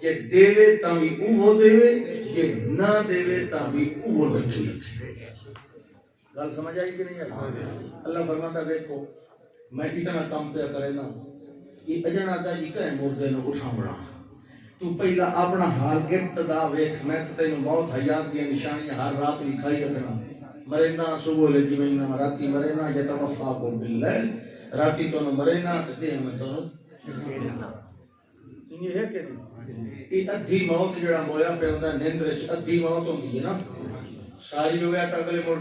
کہ دیوے تاں بھی اوہ دیوے کہ نہ دیوے تاں بھی اوہ رکھی رکھی گل سمجھ آئی کہ نہیں آئی اللہ فرماتا دیکھو میں اتنا کام پہ کرے نا یہ اجنا دا جی کہے مردے نو اٹھا بڑا تو پہلا اپنا حال ابتدا ویکھ میں تینو موت حیات دی نشانی ہر رات بھی کھائی رکھنا مرنا صبح لے جی میں راتی مرنا یتوفاکم باللیل راتی تو مرنا تے دے میں تو یہ ہے کہ یہ ادھی موت جڑا مویا پہ ہوندا نیندر ادھی موت ہوندی ہے نا ساری ہو گیا تا اگلے مڑ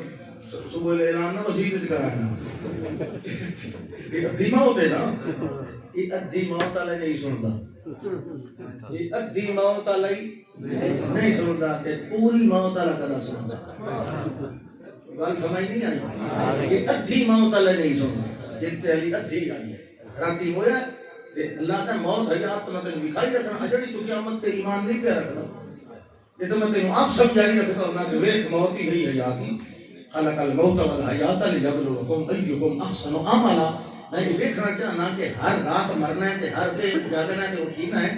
صبح لے اعلان نہ مسجد وچ کرانا یہ ادھی موت ہے نا یہ ادھی موت والے نہیں سندا یہ ادھی موت والے نہیں سندا تے پوری موت والا کدا سندا گل سمجھ نہیں آئی یہ ادھی موت والے نہیں سندا جن تے علی ادھی آئی ہے راتی ہویا اللہ نے موت حیات میں تینوں دکھائی رکھنا اجڑی تو قیامت تے ایمان نہیں پہ رکھنا یہ تو میں تینوں آپ سمجھائی رکھتا ہوں کہ ویک موتی ہی حیاتی خلق الموت والحیات لیبلوکم ایکم احسن عملا میں یہ دیکھنا چاہنا کہ ہر رات مرنا ہے تے ہر دے جاگنا ہے تے اٹھینا ہے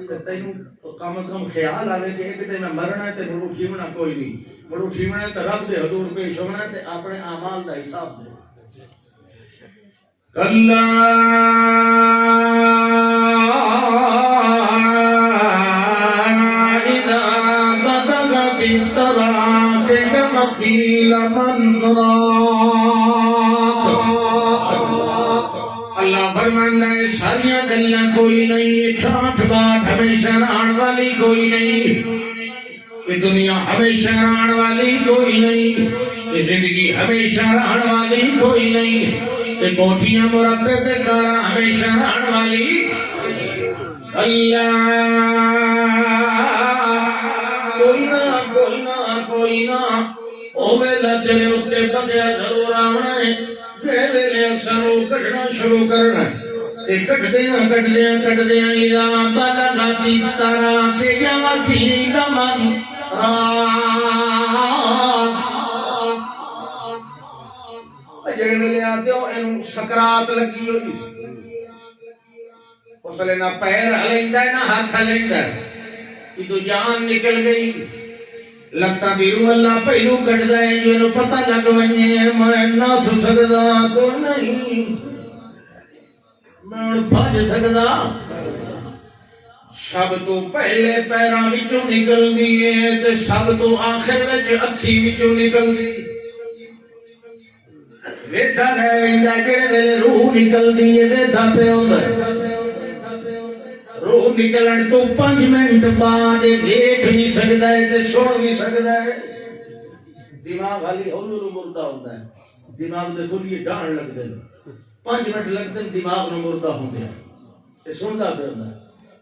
کہ تینوں کم از کم خیال آوے کہ ایک دن میں مرنا ہے تے مڑ اٹھیونا کوئی نہیں مڑ اٹھیونا ہے تے رب دے حضور پیش ہونا ہے تے اپنے اعمال دا حساب دے اللہ اذا بدغت التراقق مقیل من رات اللہ فرماتا ہے ساریاں گلیاں کوئی نہیں ٹھاٹھ باٹھ ہمیشہ رہن والی کوئی نہیں یہ دنیا ہمیشہ رہن والی کوئی نہیں یہ زندگی ہمیشہ رہن والی کوئی نہیں یہ کوٹھیاں مربع تے کاراں ہمیشہ رہن والی اللہ کوئی نہ کوئی نہ او ویلا تیرے اتے بدیا ضرور آونا ہے جڑے ویلے سرو کٹنا شروع کرنا تے کٹدیاں اذا بلغتی تراک یا وکیل من جڑے ویلے آتے ہو اینو سکرات لگی ہوئی اس لئے نہ پیر ہلیندا ہے نہ ہاتھ ہلیندا ہے کہ تو جان نکل گئی لگتا دیرو اللہ پہلو کٹ دائے جو انہوں پتہ لگ ونجے میں نہ سو سکدا کو نہیں میں انہوں بھاج سکدا سب تو پہلے پیران وچوں نکل دیئے تے سب تو آخر وچ اکھی وچوں نکل دی ویدھا لے ویندہ جڑے ویلے روح نکل دیئے ویدھا پہ ہوندہ روح نکلن تو 5 منٹ بعد دیکھ بھی سکتا ہے تے سن بھی سکتا ہے دماغ حالی ہولو مردہ ہوتا ہے دماغ دے خلیے ڈان لگ دے 5 منٹ لگ دے دماغ نو مردہ ہوندے ہیں یہ سنتا پہ ہوتا ہے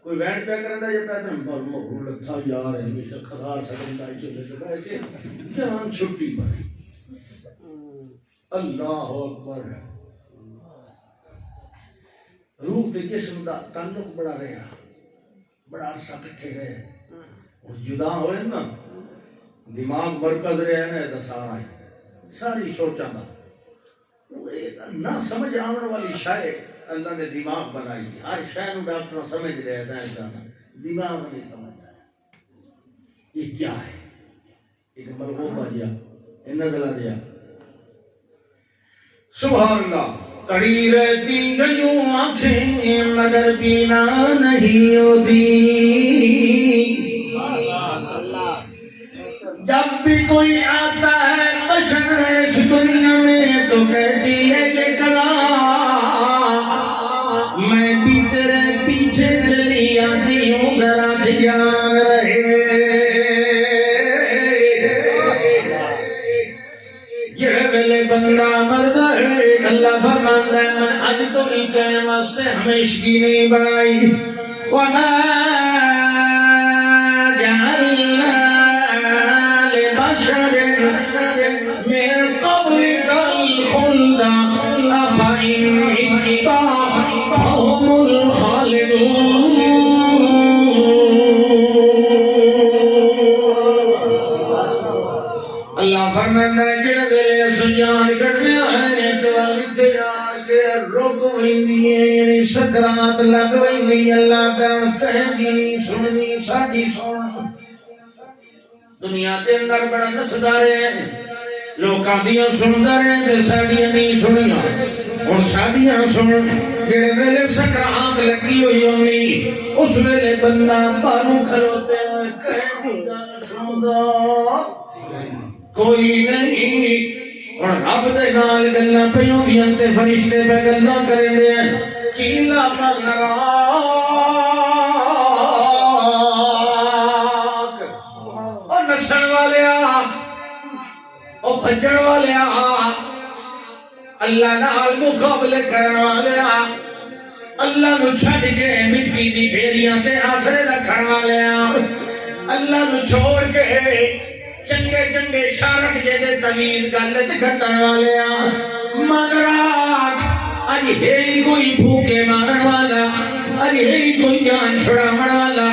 کوئی وینٹ پہ کرندہ یا پیدا مہر لگتا یار ہے ہمیشہ خدار سکندہ ہے چلے سے بیٹھے جان چھٹی پر اللہ اکبر روح تے جسم دا تعلق بڑا رہا بڑا عرصہ کٹھے رہے اور جدا ہوئے نا دماغ مرکز رہے نا دا سارا ہے ساری سوچا دا نہ سمجھ آمن والی شاعر اللہ نے دماغ بنائی ہر شاعر ڈاکٹر سمجھ رہے سائنسدان دماغ نہیں سمجھ آیا یہ کیا ہے ایک مرغوبہ دیا یہ نزلہ دیا سبحان اللہ کڑی رہتی گیوں آنکھیں مگر بینا نہیں ہوتی جب بھی کوئی آتا ہے بشر اس دنیا میں تو کہتی ہے یہ کلام میں بھی تیرے پیچھے چلی آتی ہوں ذرا دھیان رہے یہ ویلے بندہ مردہ ہے اللہ فرماندا ہے میں آج تو ہی کہے واسطے ہمیشگی نہیں بنائی وما جعلنا لبشر من قبلك الخلد أفإن مت فهم الخالدون اللہ فرماندا ہے جڑے ویلے سجان کرنے آئے رک ویندی ہے یعنی سکرات لگ ویندی اللہ تعالی کہہ دی نہیں سننی ساڈی سن دنیا دے اندر بڑا نسدا رہے لوکاں دیاں سندا رہے تے ساڈیاں نہیں سنیاں ہن ساڈیاں سن جڑے ویلے سکرات لگی ہوئی ہونی اس ویلے بندہ باہروں کھلوتے ہوئے کہہ دی گل سندا کوئی نہیں اور رب دے نال گلاں پیوں دیاں تے فرشتے پہ گلاں کریندے ہیں کیلا پنراک او نسن والیا او بھجن والیا اللہ نال مقابلے کرن والیا اللہ نو چھڈ کے مٹی دی ڈھیریاں تے آسرے رکھن والیا اللہ نو چھوڑ کے چنگے چنگے شارک جیدے تویز گلت گھٹن والے من راک اج ہے کوئی بھوکے مارن والا اج ہے کوئی جان چھڑامن والا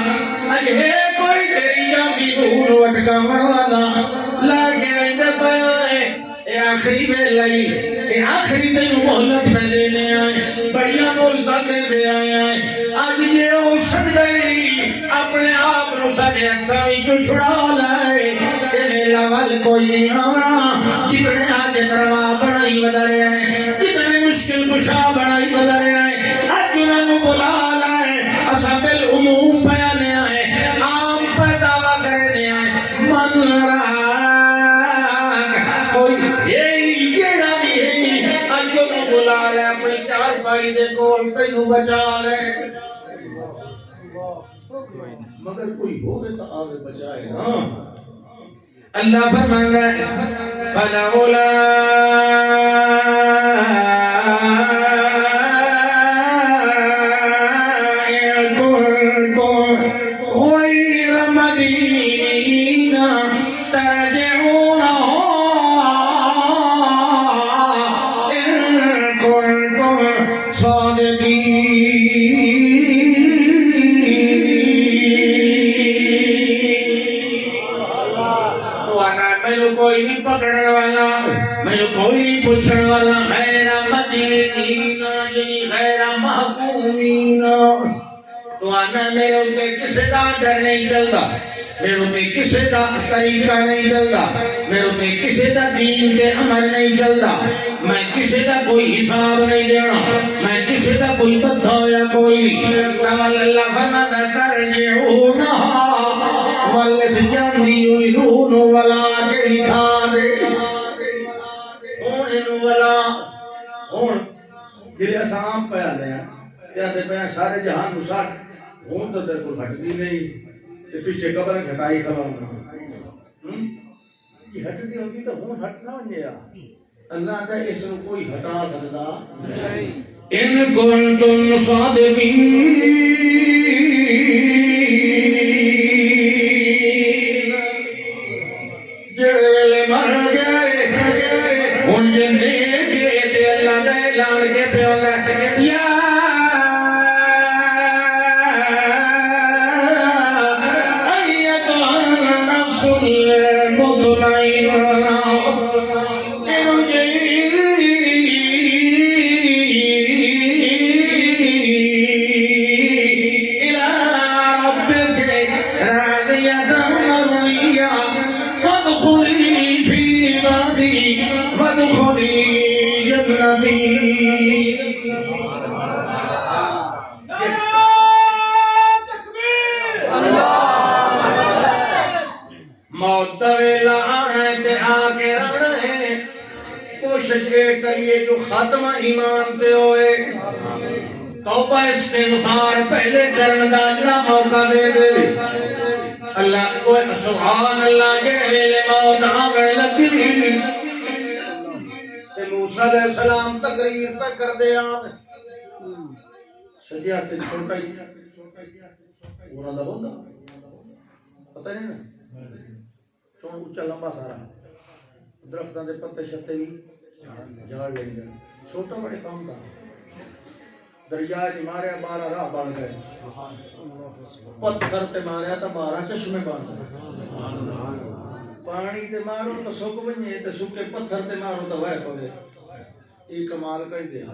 اج ہے کوئی تیری جان کی روح وٹکاون والا لاکے ویندے پئے اے آخری ویلائی اے آخری تینوں مہلت پہ دینے آئے بڑیاں مہلتاں دے آئے اج جے او سکدے اپنے آپ نو ساڈے ہتھاں وچوں چھڑا لائے میرا وال کوئی نہیں آنا جتنے آگے دروا بڑھائی بدارے آئے جتنے مشکل کشا بڑھائی بدارے آئے آج انہوں نے بلا لائے اسا بالعموم پیانے آئے عام پہ دعویٰ کرنے آئے من راک کوئی یہی جیڑا بھی ہے آج انہوں نے بلا لائے اپنی چار پائی دے کول تینوں بچا لائے مگر کوئی ہوئے تو آگے بچائے نا اللہ فرماندا ہے فلولا كنتم غير مدينين ترجعون تو آنا میں کوئی نہیں پکڑنے والا میں کوئی نہیں پوچھنے والا غیر مدینین یعنی غیر محکومین تو آنا میرے اتے کسی دا ڈر نہیں چلتا میرے اتے کسی دا طریقہ نہیں چلتا میرے اتے کسی دا دین کے عمل نہیں چلتا میں کسی دا کوئی حساب نہیں دینا میں کسی دا کوئی بدھا یا کوئی نہیں تاول اللہ فرماتا ترجعونہا واللس جاندی یویدون ولا کے لکھا دے ہون ولا ہون جلے اسام پیا لیا کیا دے پیا سارے جہان مساٹ ہون تو تیرے کو ہٹ دی نہیں تے پیچھے قبر چھٹائی کھلاؤں یہ ہٹ دی ہوتی تو ہون ہٹ نہ ونجے اللہ دا اس کو کوئی ہٹا سکتا ان کنتم صادقین جڑے ویلے مر گئے ہن جے نیک تے اللہ دا اعلان کے پیو لے یا ایتھا النفس المطمئنہ موت ویلا آنے تے آکے رہنے کوشش یہ کریے جو ختم ایمان تے ہوئے توبہ استغفار پہلے کرن دا اللہ موقع دے دے اللہ کو سبحان اللہ جڑے ویلے موت آگے لگی تے موسیٰ علیہ السلام تقریر پہ کر دے آنے سجیہ تے چھوٹا ہی انہوں دا بندہ پتہ نہیں نا سون اچھا لمبا سارا درختوں دے پتے شتے بھی جھاڑ لیں گے چھوٹا بڑے کام تھا دریائے جی ماریا 12 راہ بن گئے پتھر تے ماریا تا 12 چشمے بن گئے پانی تے مارو تو سک بنے تے سکے پتھر تے مارو تو وے پوے یہ کمال کہی دیا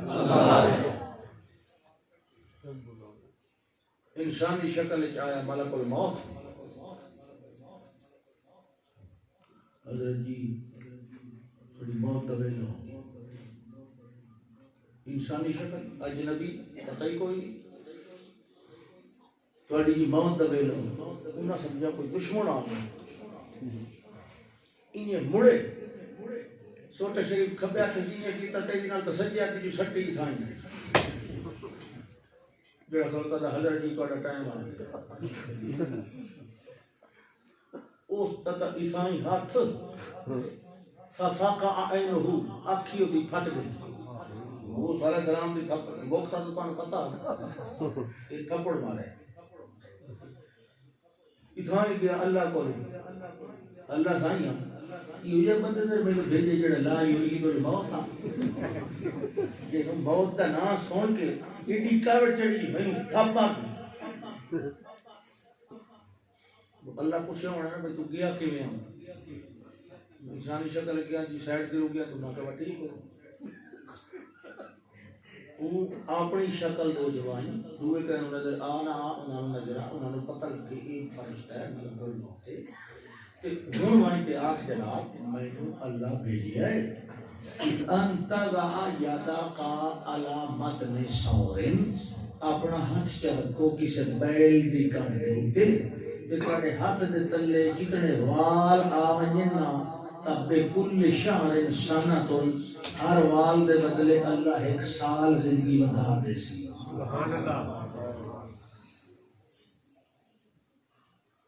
انسانی شکل آیا ملک الموت حضرت جی تھوڑی موت دبے لو انسانی شکل اجنبی پتہ ہی کوئی نہیں تھوڑی جی موت دبے لو انہاں سمجھا کوئی دشمن آ گیا انہیں مڑے سوٹے شریف کھبیا تھے جنہیں کیتا تیزی نال تسجیا کی جو سٹی تھائیں جڑا کھلتا تھا حضرت جی توڑا ٹائم آ گیا اس تتا اتھائی ہاتھ ففاقا عینہو آکھیوں دی پھٹ گئی وہ صلی اللہ علیہ وسلم دی تھپڑ وقتا تو پان پتا ایک تھپڑ مارے اتھائی گیا اللہ کو اللہ سائیاں یہ بندے در میں بھیجے جڑا لا یرید الموت کہ ہم موت دا نام سن کے ایڈی کاوڑ چڑھی میں تھپا دی اللہ کو سے ہونا ہے تو گیا کہ میں ہوں انسانی شکل کیا جی سائڈ دے ہو گیا تو نہ کہا ٹھیک ہو وہ اپنی شکل دو جوانی دوئے کہنے نظر آنا انہوں نظر آ انہوں پتہ لگے ایک فرشتہ ہے ملک الموت ہے کہ دون وائن تے آکھ جناب میں نے اللہ بھیجیا ہے اذ انتا دعا یداقا علا متن سورن اپنا ہاتھ چرکو کسی بیل دی کر دے ہوتے کہ تواڈے ہاتھ دے تلے جتنے وال آونجنا تب کل شہر سنتن ہر وال دے بدلے اللہ ایک سال زندگی بتا دے سی سبحان اللہ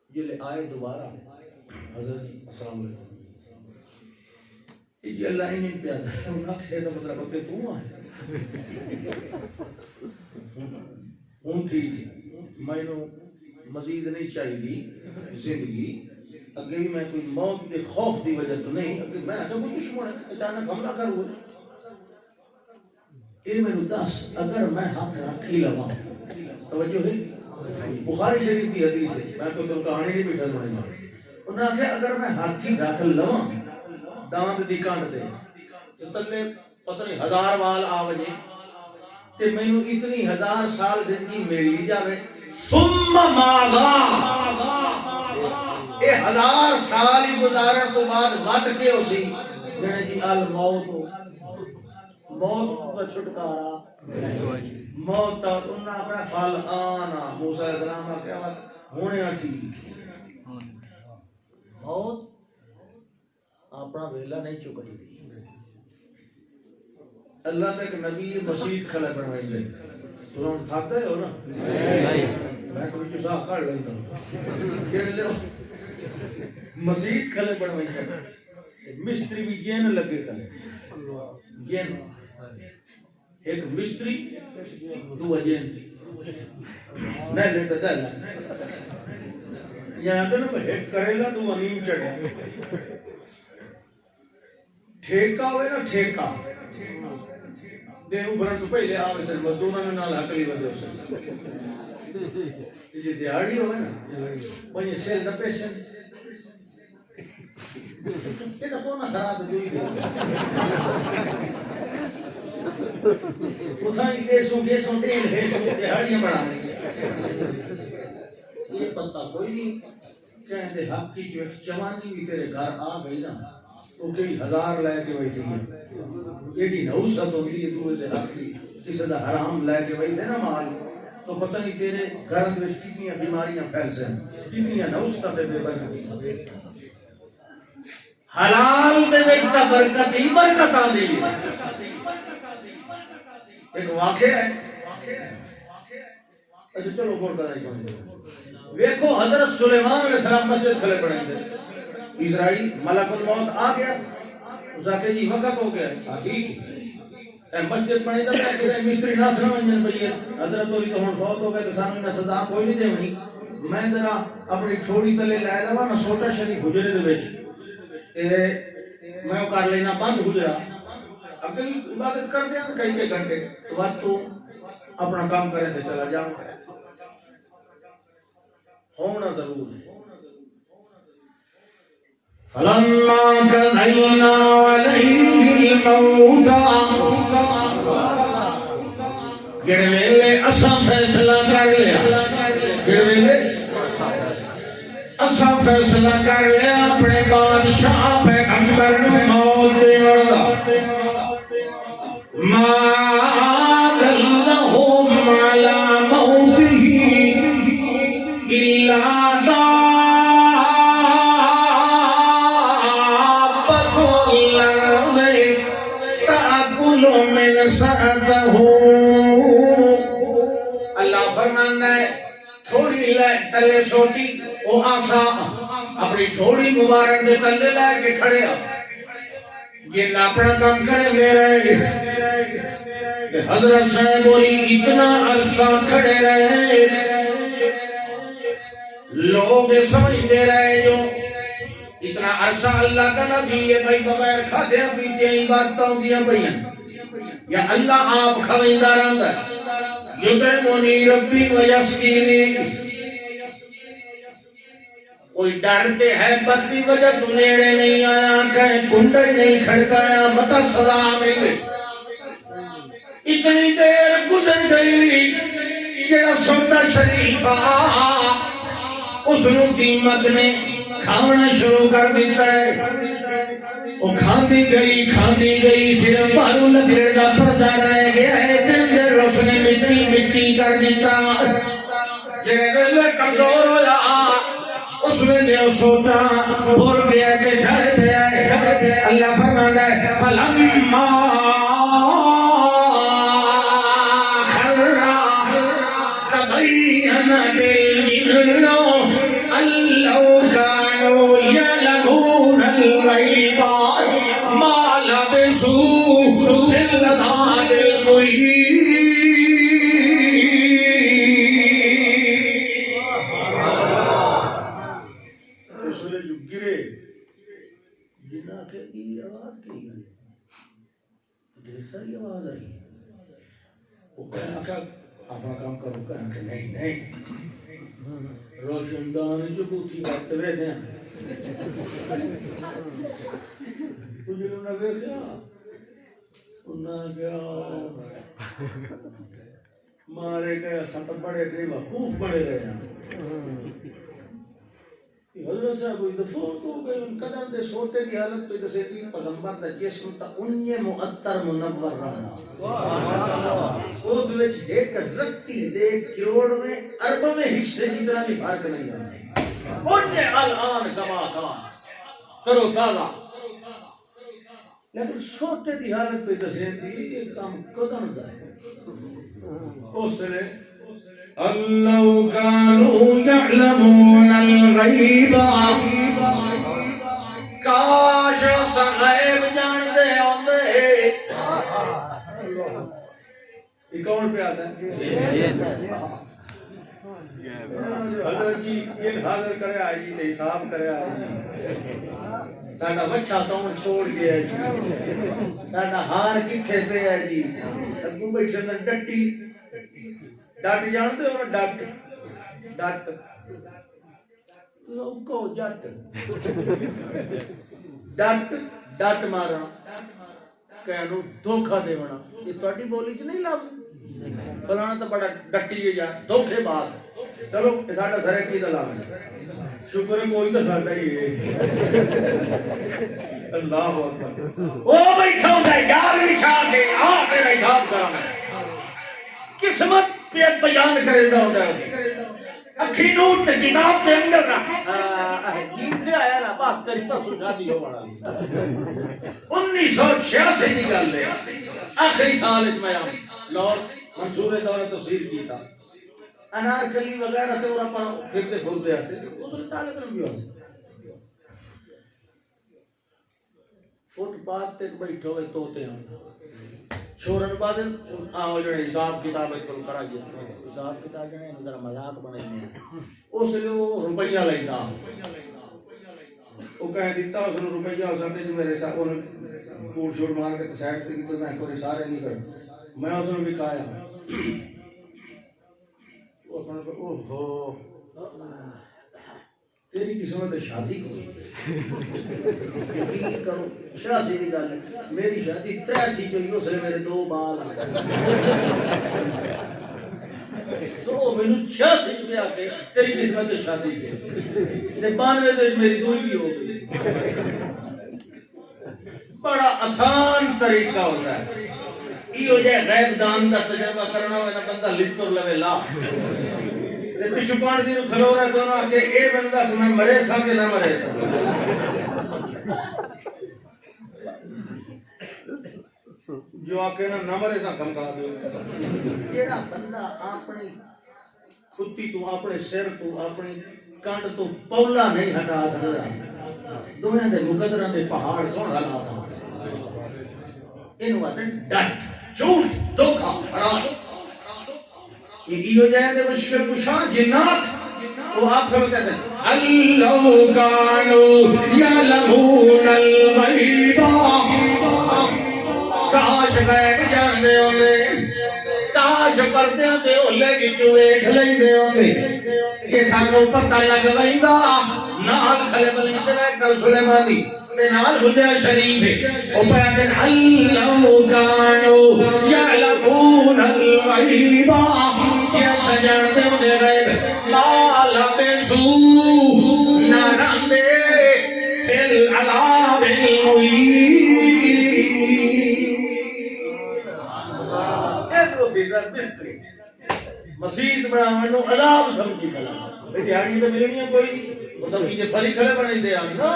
یہ لے آئے دوبارہ حضرت جی السلام علیکم یہ اللہ انہیں پیادا ہے انہاں کہتا مطلب کہ تو آئے ہوں ٹھیک میں نے مزید نہیں چاہیے دی زندگی اگر میں کوئی موت کے خوف دی وجہ تو نہیں اگر میں اگر کوئی دشمن ہے اچانک حملہ کر ہوئے یہ میں نے دس اگر میں ہاتھ رکھی لگا توجہ ہے بخاری شریف کی حدیث ہے میں کوئی تو کہانی نہیں بیٹھا سنے گا انہاں کہ اگر میں ہاتھی رکھ لواں دانت دی کانڈ دے تو تلے پتہ نہیں 1000 وال آ وجے تے مینوں اتنی 1000 سال زندگی میری جاوے ثم ماذا اے 1000 سال ہی گزارن تو بعد ود کے اسی جنے جی الموت موت کا چھٹکارا موت تا انہاں اپنا فال آنا موسیٰ علیہ السلام کا کیا بات ہونے ٹھیک موت اپنا ویلا نہیں چکائی دی اللہ تک نبی مسجد کھلا بنوائی دے تو ہم تھک گئے ہو نا میں تو بچوں صاحب کر لیں گا کہنے لے مسجد کھلا بنوائی دے مستری بھی جین لگے کھلے جین ایک مستری دو جین نہیں لیتا دہلا یہاں تو نا ایک کریلا دو انیم چڑھے ٹھیکہ ہوئے نا ٹھیکہ دے اوبرن تو پہلے آوے سے مزدوروں نے نال حقلی ودے سے جی دیہاڑی ہوئے نا وہیں سیل نہ پیشن یہ تو کونا خراب جو ہی دے اتھائی گیسوں ڈیل ہے دیہاڑیاں بڑھانے یہ پتہ کوئی نہیں کہتے حق کی جو ایک جوانی بھی تیرے گھر آ گئی نا وہ کئی 1000 لے کے ویسے ہی ایڈی نوست ہوتی ہے تو اسے حق کی کسی دا حرام لے کے ویسے نا مال تو پتہ نہیں تیرے گھر میں کتنی بیماریاں پھیل سے کتنی نوستاں تے بے برکتی حلال دے وچ تا برکت ہی برکتاں دی ایک واقعہ ہے اچھا چلو غور کریں ویکھو حضرت سلیمان علیہ السلام مسجد کھلے پڑے تھے اسرائیل ملک الموت آ گیا اس آکے جی وقت ہو گیا ٹھیک ہے مسجد بنی تھا کہ مستری نہ سمجھن پئیے حضرت ہوئی تو ہن فوت ہو گئے تو سانوں نہ سزا کوئی نہیں دیونی میں ذرا اپنی چھوڑی تلے لے لواں نہ سوٹا شریف حجرے دے وچ تے میں او کر لینا بند حجرا اگے عبادت کر دیا کئی گھنٹے تو بعد تو اپنا کام کرے تے چلا جاؤں ہونا ضرور ہے فلما قضينا عليه الموت کڑے ویلے اساں فیصلہ کر لیا کڑے ویلے اساں فیصلہ کر لیا اپنے بادشاہ پیغمبر نو موت دیون دا ما دلهم على موته الا اللہ فرماتا ہے تھوڑی لے تلے سوٹی او آسا اپنی تھوڑی مبارک دے تلے لے کے کھڑے یہ اپنا کام کرے میرے حضرت صاحب بولی اتنا عرصہ کھڑے رہے لوگ سمجھتے رہے جو اتنا عرصہ اللہ کا نبی ہے بھائی بغیر کھادے پیتے ہی باتوں دیا بھائیاں یا اللہ آپ خویندہ رہندا یطعمنی ربی و یسقینی کوئی ڈرتے ہے بدی وجہ تو نیڑے نہیں آیا کہیں کنڈے نہیں کھڑکایا متا سزا ملے اتنی دیر گزر گئی جڑا سوتا شریف اس نو قیمت نے کھانا شروع کر دیتا ہے وہ کھاندی گئی صرف بارو لگڑ دا پردہ رہ گیا ہے دندر اس نے مٹی کر دیتا جڑے ویلے کمزور ہویا اس ویلے وہ سوچا بھول گیا کہ ڈر گیا اللہ فرماتا ہے فلما خر تبین بالجن ان لو كانوا يعلمون الغيب ما لبثوا في العذاب المهين ساری آواز آئی وہ کہنا کہ اپنا کام کرو کہنا کہ نہیں روشندان جو بوتھی بات وے دیں جنہوں نے ویکھیا انہاں کیا مارے گئے سب بڑے بے وقوف بڑے گئے ہیں حضرت صاحب کوئی دفعہ تو گئے ان قدر دے سوتے کی حالت پہ دسے تین پیغمبر دا جسم تا انہیں معطر منور رہنا خود وچ ایک رکتی دے کروڑ میں اربوں میں حصے کی طرح بھی فرق نہیں آتا انہیں الان کما کما کرو تازہ لیکن سوتے کی حالت پہ دسے تھی یہ کام قدم دا ہے اس نے لو كانوا يعلمون الغيب کاش غیب جان دے ہوندے یہ کون پہ آتا ہے حضرت جی یہ حاضر کرے آئی جی حساب کرے آئی جی ساڈا بچہ تو چھوڑ گیا جی ساڈا ہار کتھے پہ ہے جی اگوں بیٹھے نے ڈٹی ڈٹ جانتے ہو نا ڈٹ ڈٹ لوکو جٹ ڈٹ ڈٹ مارنا کہنو دھوکا دیونا یہ تہاڈی بولی چ نہیں لفظ فلانا تو بڑا ڈٹی ہے یار دھوکے باز چلو یہ ساڈا سرے کی دا لفظ شکر ہے کوئی تو ساڈا ہی ہے اللہ اکبر او بیٹھا ہوندا ہے یار بچھا کے آ کے حساب کراں قسمت پہ بیان کردا ہوندا ہے اکھی نور تے کتاب تے اندر رکھ عجیب تے آیا نا بس تیری پرسوں شادی ہو والا 1986 دی گل ہے آخری سال وچ میں لاہور منصور دورہ تفسیر کیتا انارکلی وغیرہ تے اور اپنا پھرتے پھرتے ایسے اس نے طالب علم بھی ہو فٹ پاتھ تے بیٹھے ہوئے توتے ہیں شورن بعد آؤ جو حساب کتاب کو کرا گیا حساب کتاب جو ہے ذرا مذاق بنائی ہے اس نے روپیہ لینا وہ کہہ دیتا اس نے روپیہ اس نے جو میرے ساتھ انہوں کوڑ شوڑ مار کے سائڈ تے کی تو میں کوئی سارے نہیں کروں میں اس نے بکایا وہ کہنے کہ اوہو تیری قسمت شادی کوئی یقین کرو شاسی دی گل ہے میری شادی 83 جو اس نے میرے 2 بال آ گئے تو میں 86 میں آ کے تیری قسمت شادی کی تے 92 تے میری 2 بھی ہو گئی بڑا آسان طریقہ ہوتا ہے یہ ہو جائے غیب دان دا تجربہ کرنا ہوئے نا بندہ لٹر لوے لا پچھو پانچ دن کھلو رہے دونوں آکے اے بندہ سے میں مرے سا کہ نہ مرے سا جو آکے نہ مرے سا کم کہا دو جیڑا بندہ اپنی خودی تو اپنے سر تو اپنی کانڈ تو پولا نہیں ہٹا سکتا دوہے دے مقدرہ دے پہاڑ کون ہلا سکتا انہوں آتے ڈٹ جھوٹ دھوکا حرام یہ ہو جائے دے مشکل کشا جنات وہ آپ کو کہتے ہیں لو كانوا يعلمون الغيب کاش غیب جان دے ہوندے کاش پردے دے اولے وچ ویکھ لیندے ہوندے کہ سانو پتہ لگ ویندا نال کھلے بلندے رہ کل سلیمانی تے نال حجر شریف او پہندے لو كانوا يعلمون الغيب یہ سجن دے ہوندے غیب مال بسو ناران دے فل عذاب المحیط مسیح بناون نو عذاب سمجھی کلا دیہڑی تے ملنی کوئی مطلب کہ فلی کھلے بنے دے آن نا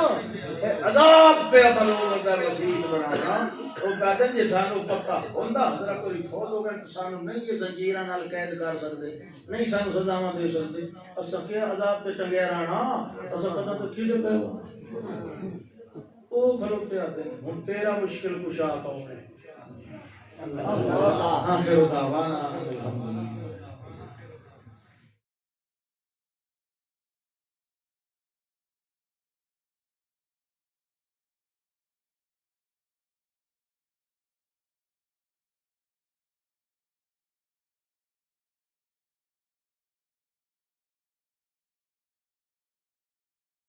عذاب پہ عمل ہوتا مسیح بنانا او کہتے ہیں جے سانو پتہ ہوندا ذرا کوئی فوت ہو گیا تو سانو نہیں یہ زنجیراں نال قید کر سکدے نہیں سانو سزاواں دے سکدے اساں کیا عذاب تے ٹنگیا رہنا اساں پتہ تو کسے پہ او کھلوتے آتے ہیں ہن تیرا مشکل کشا کون ہے اللہ آخر دعوانا الحمدللہ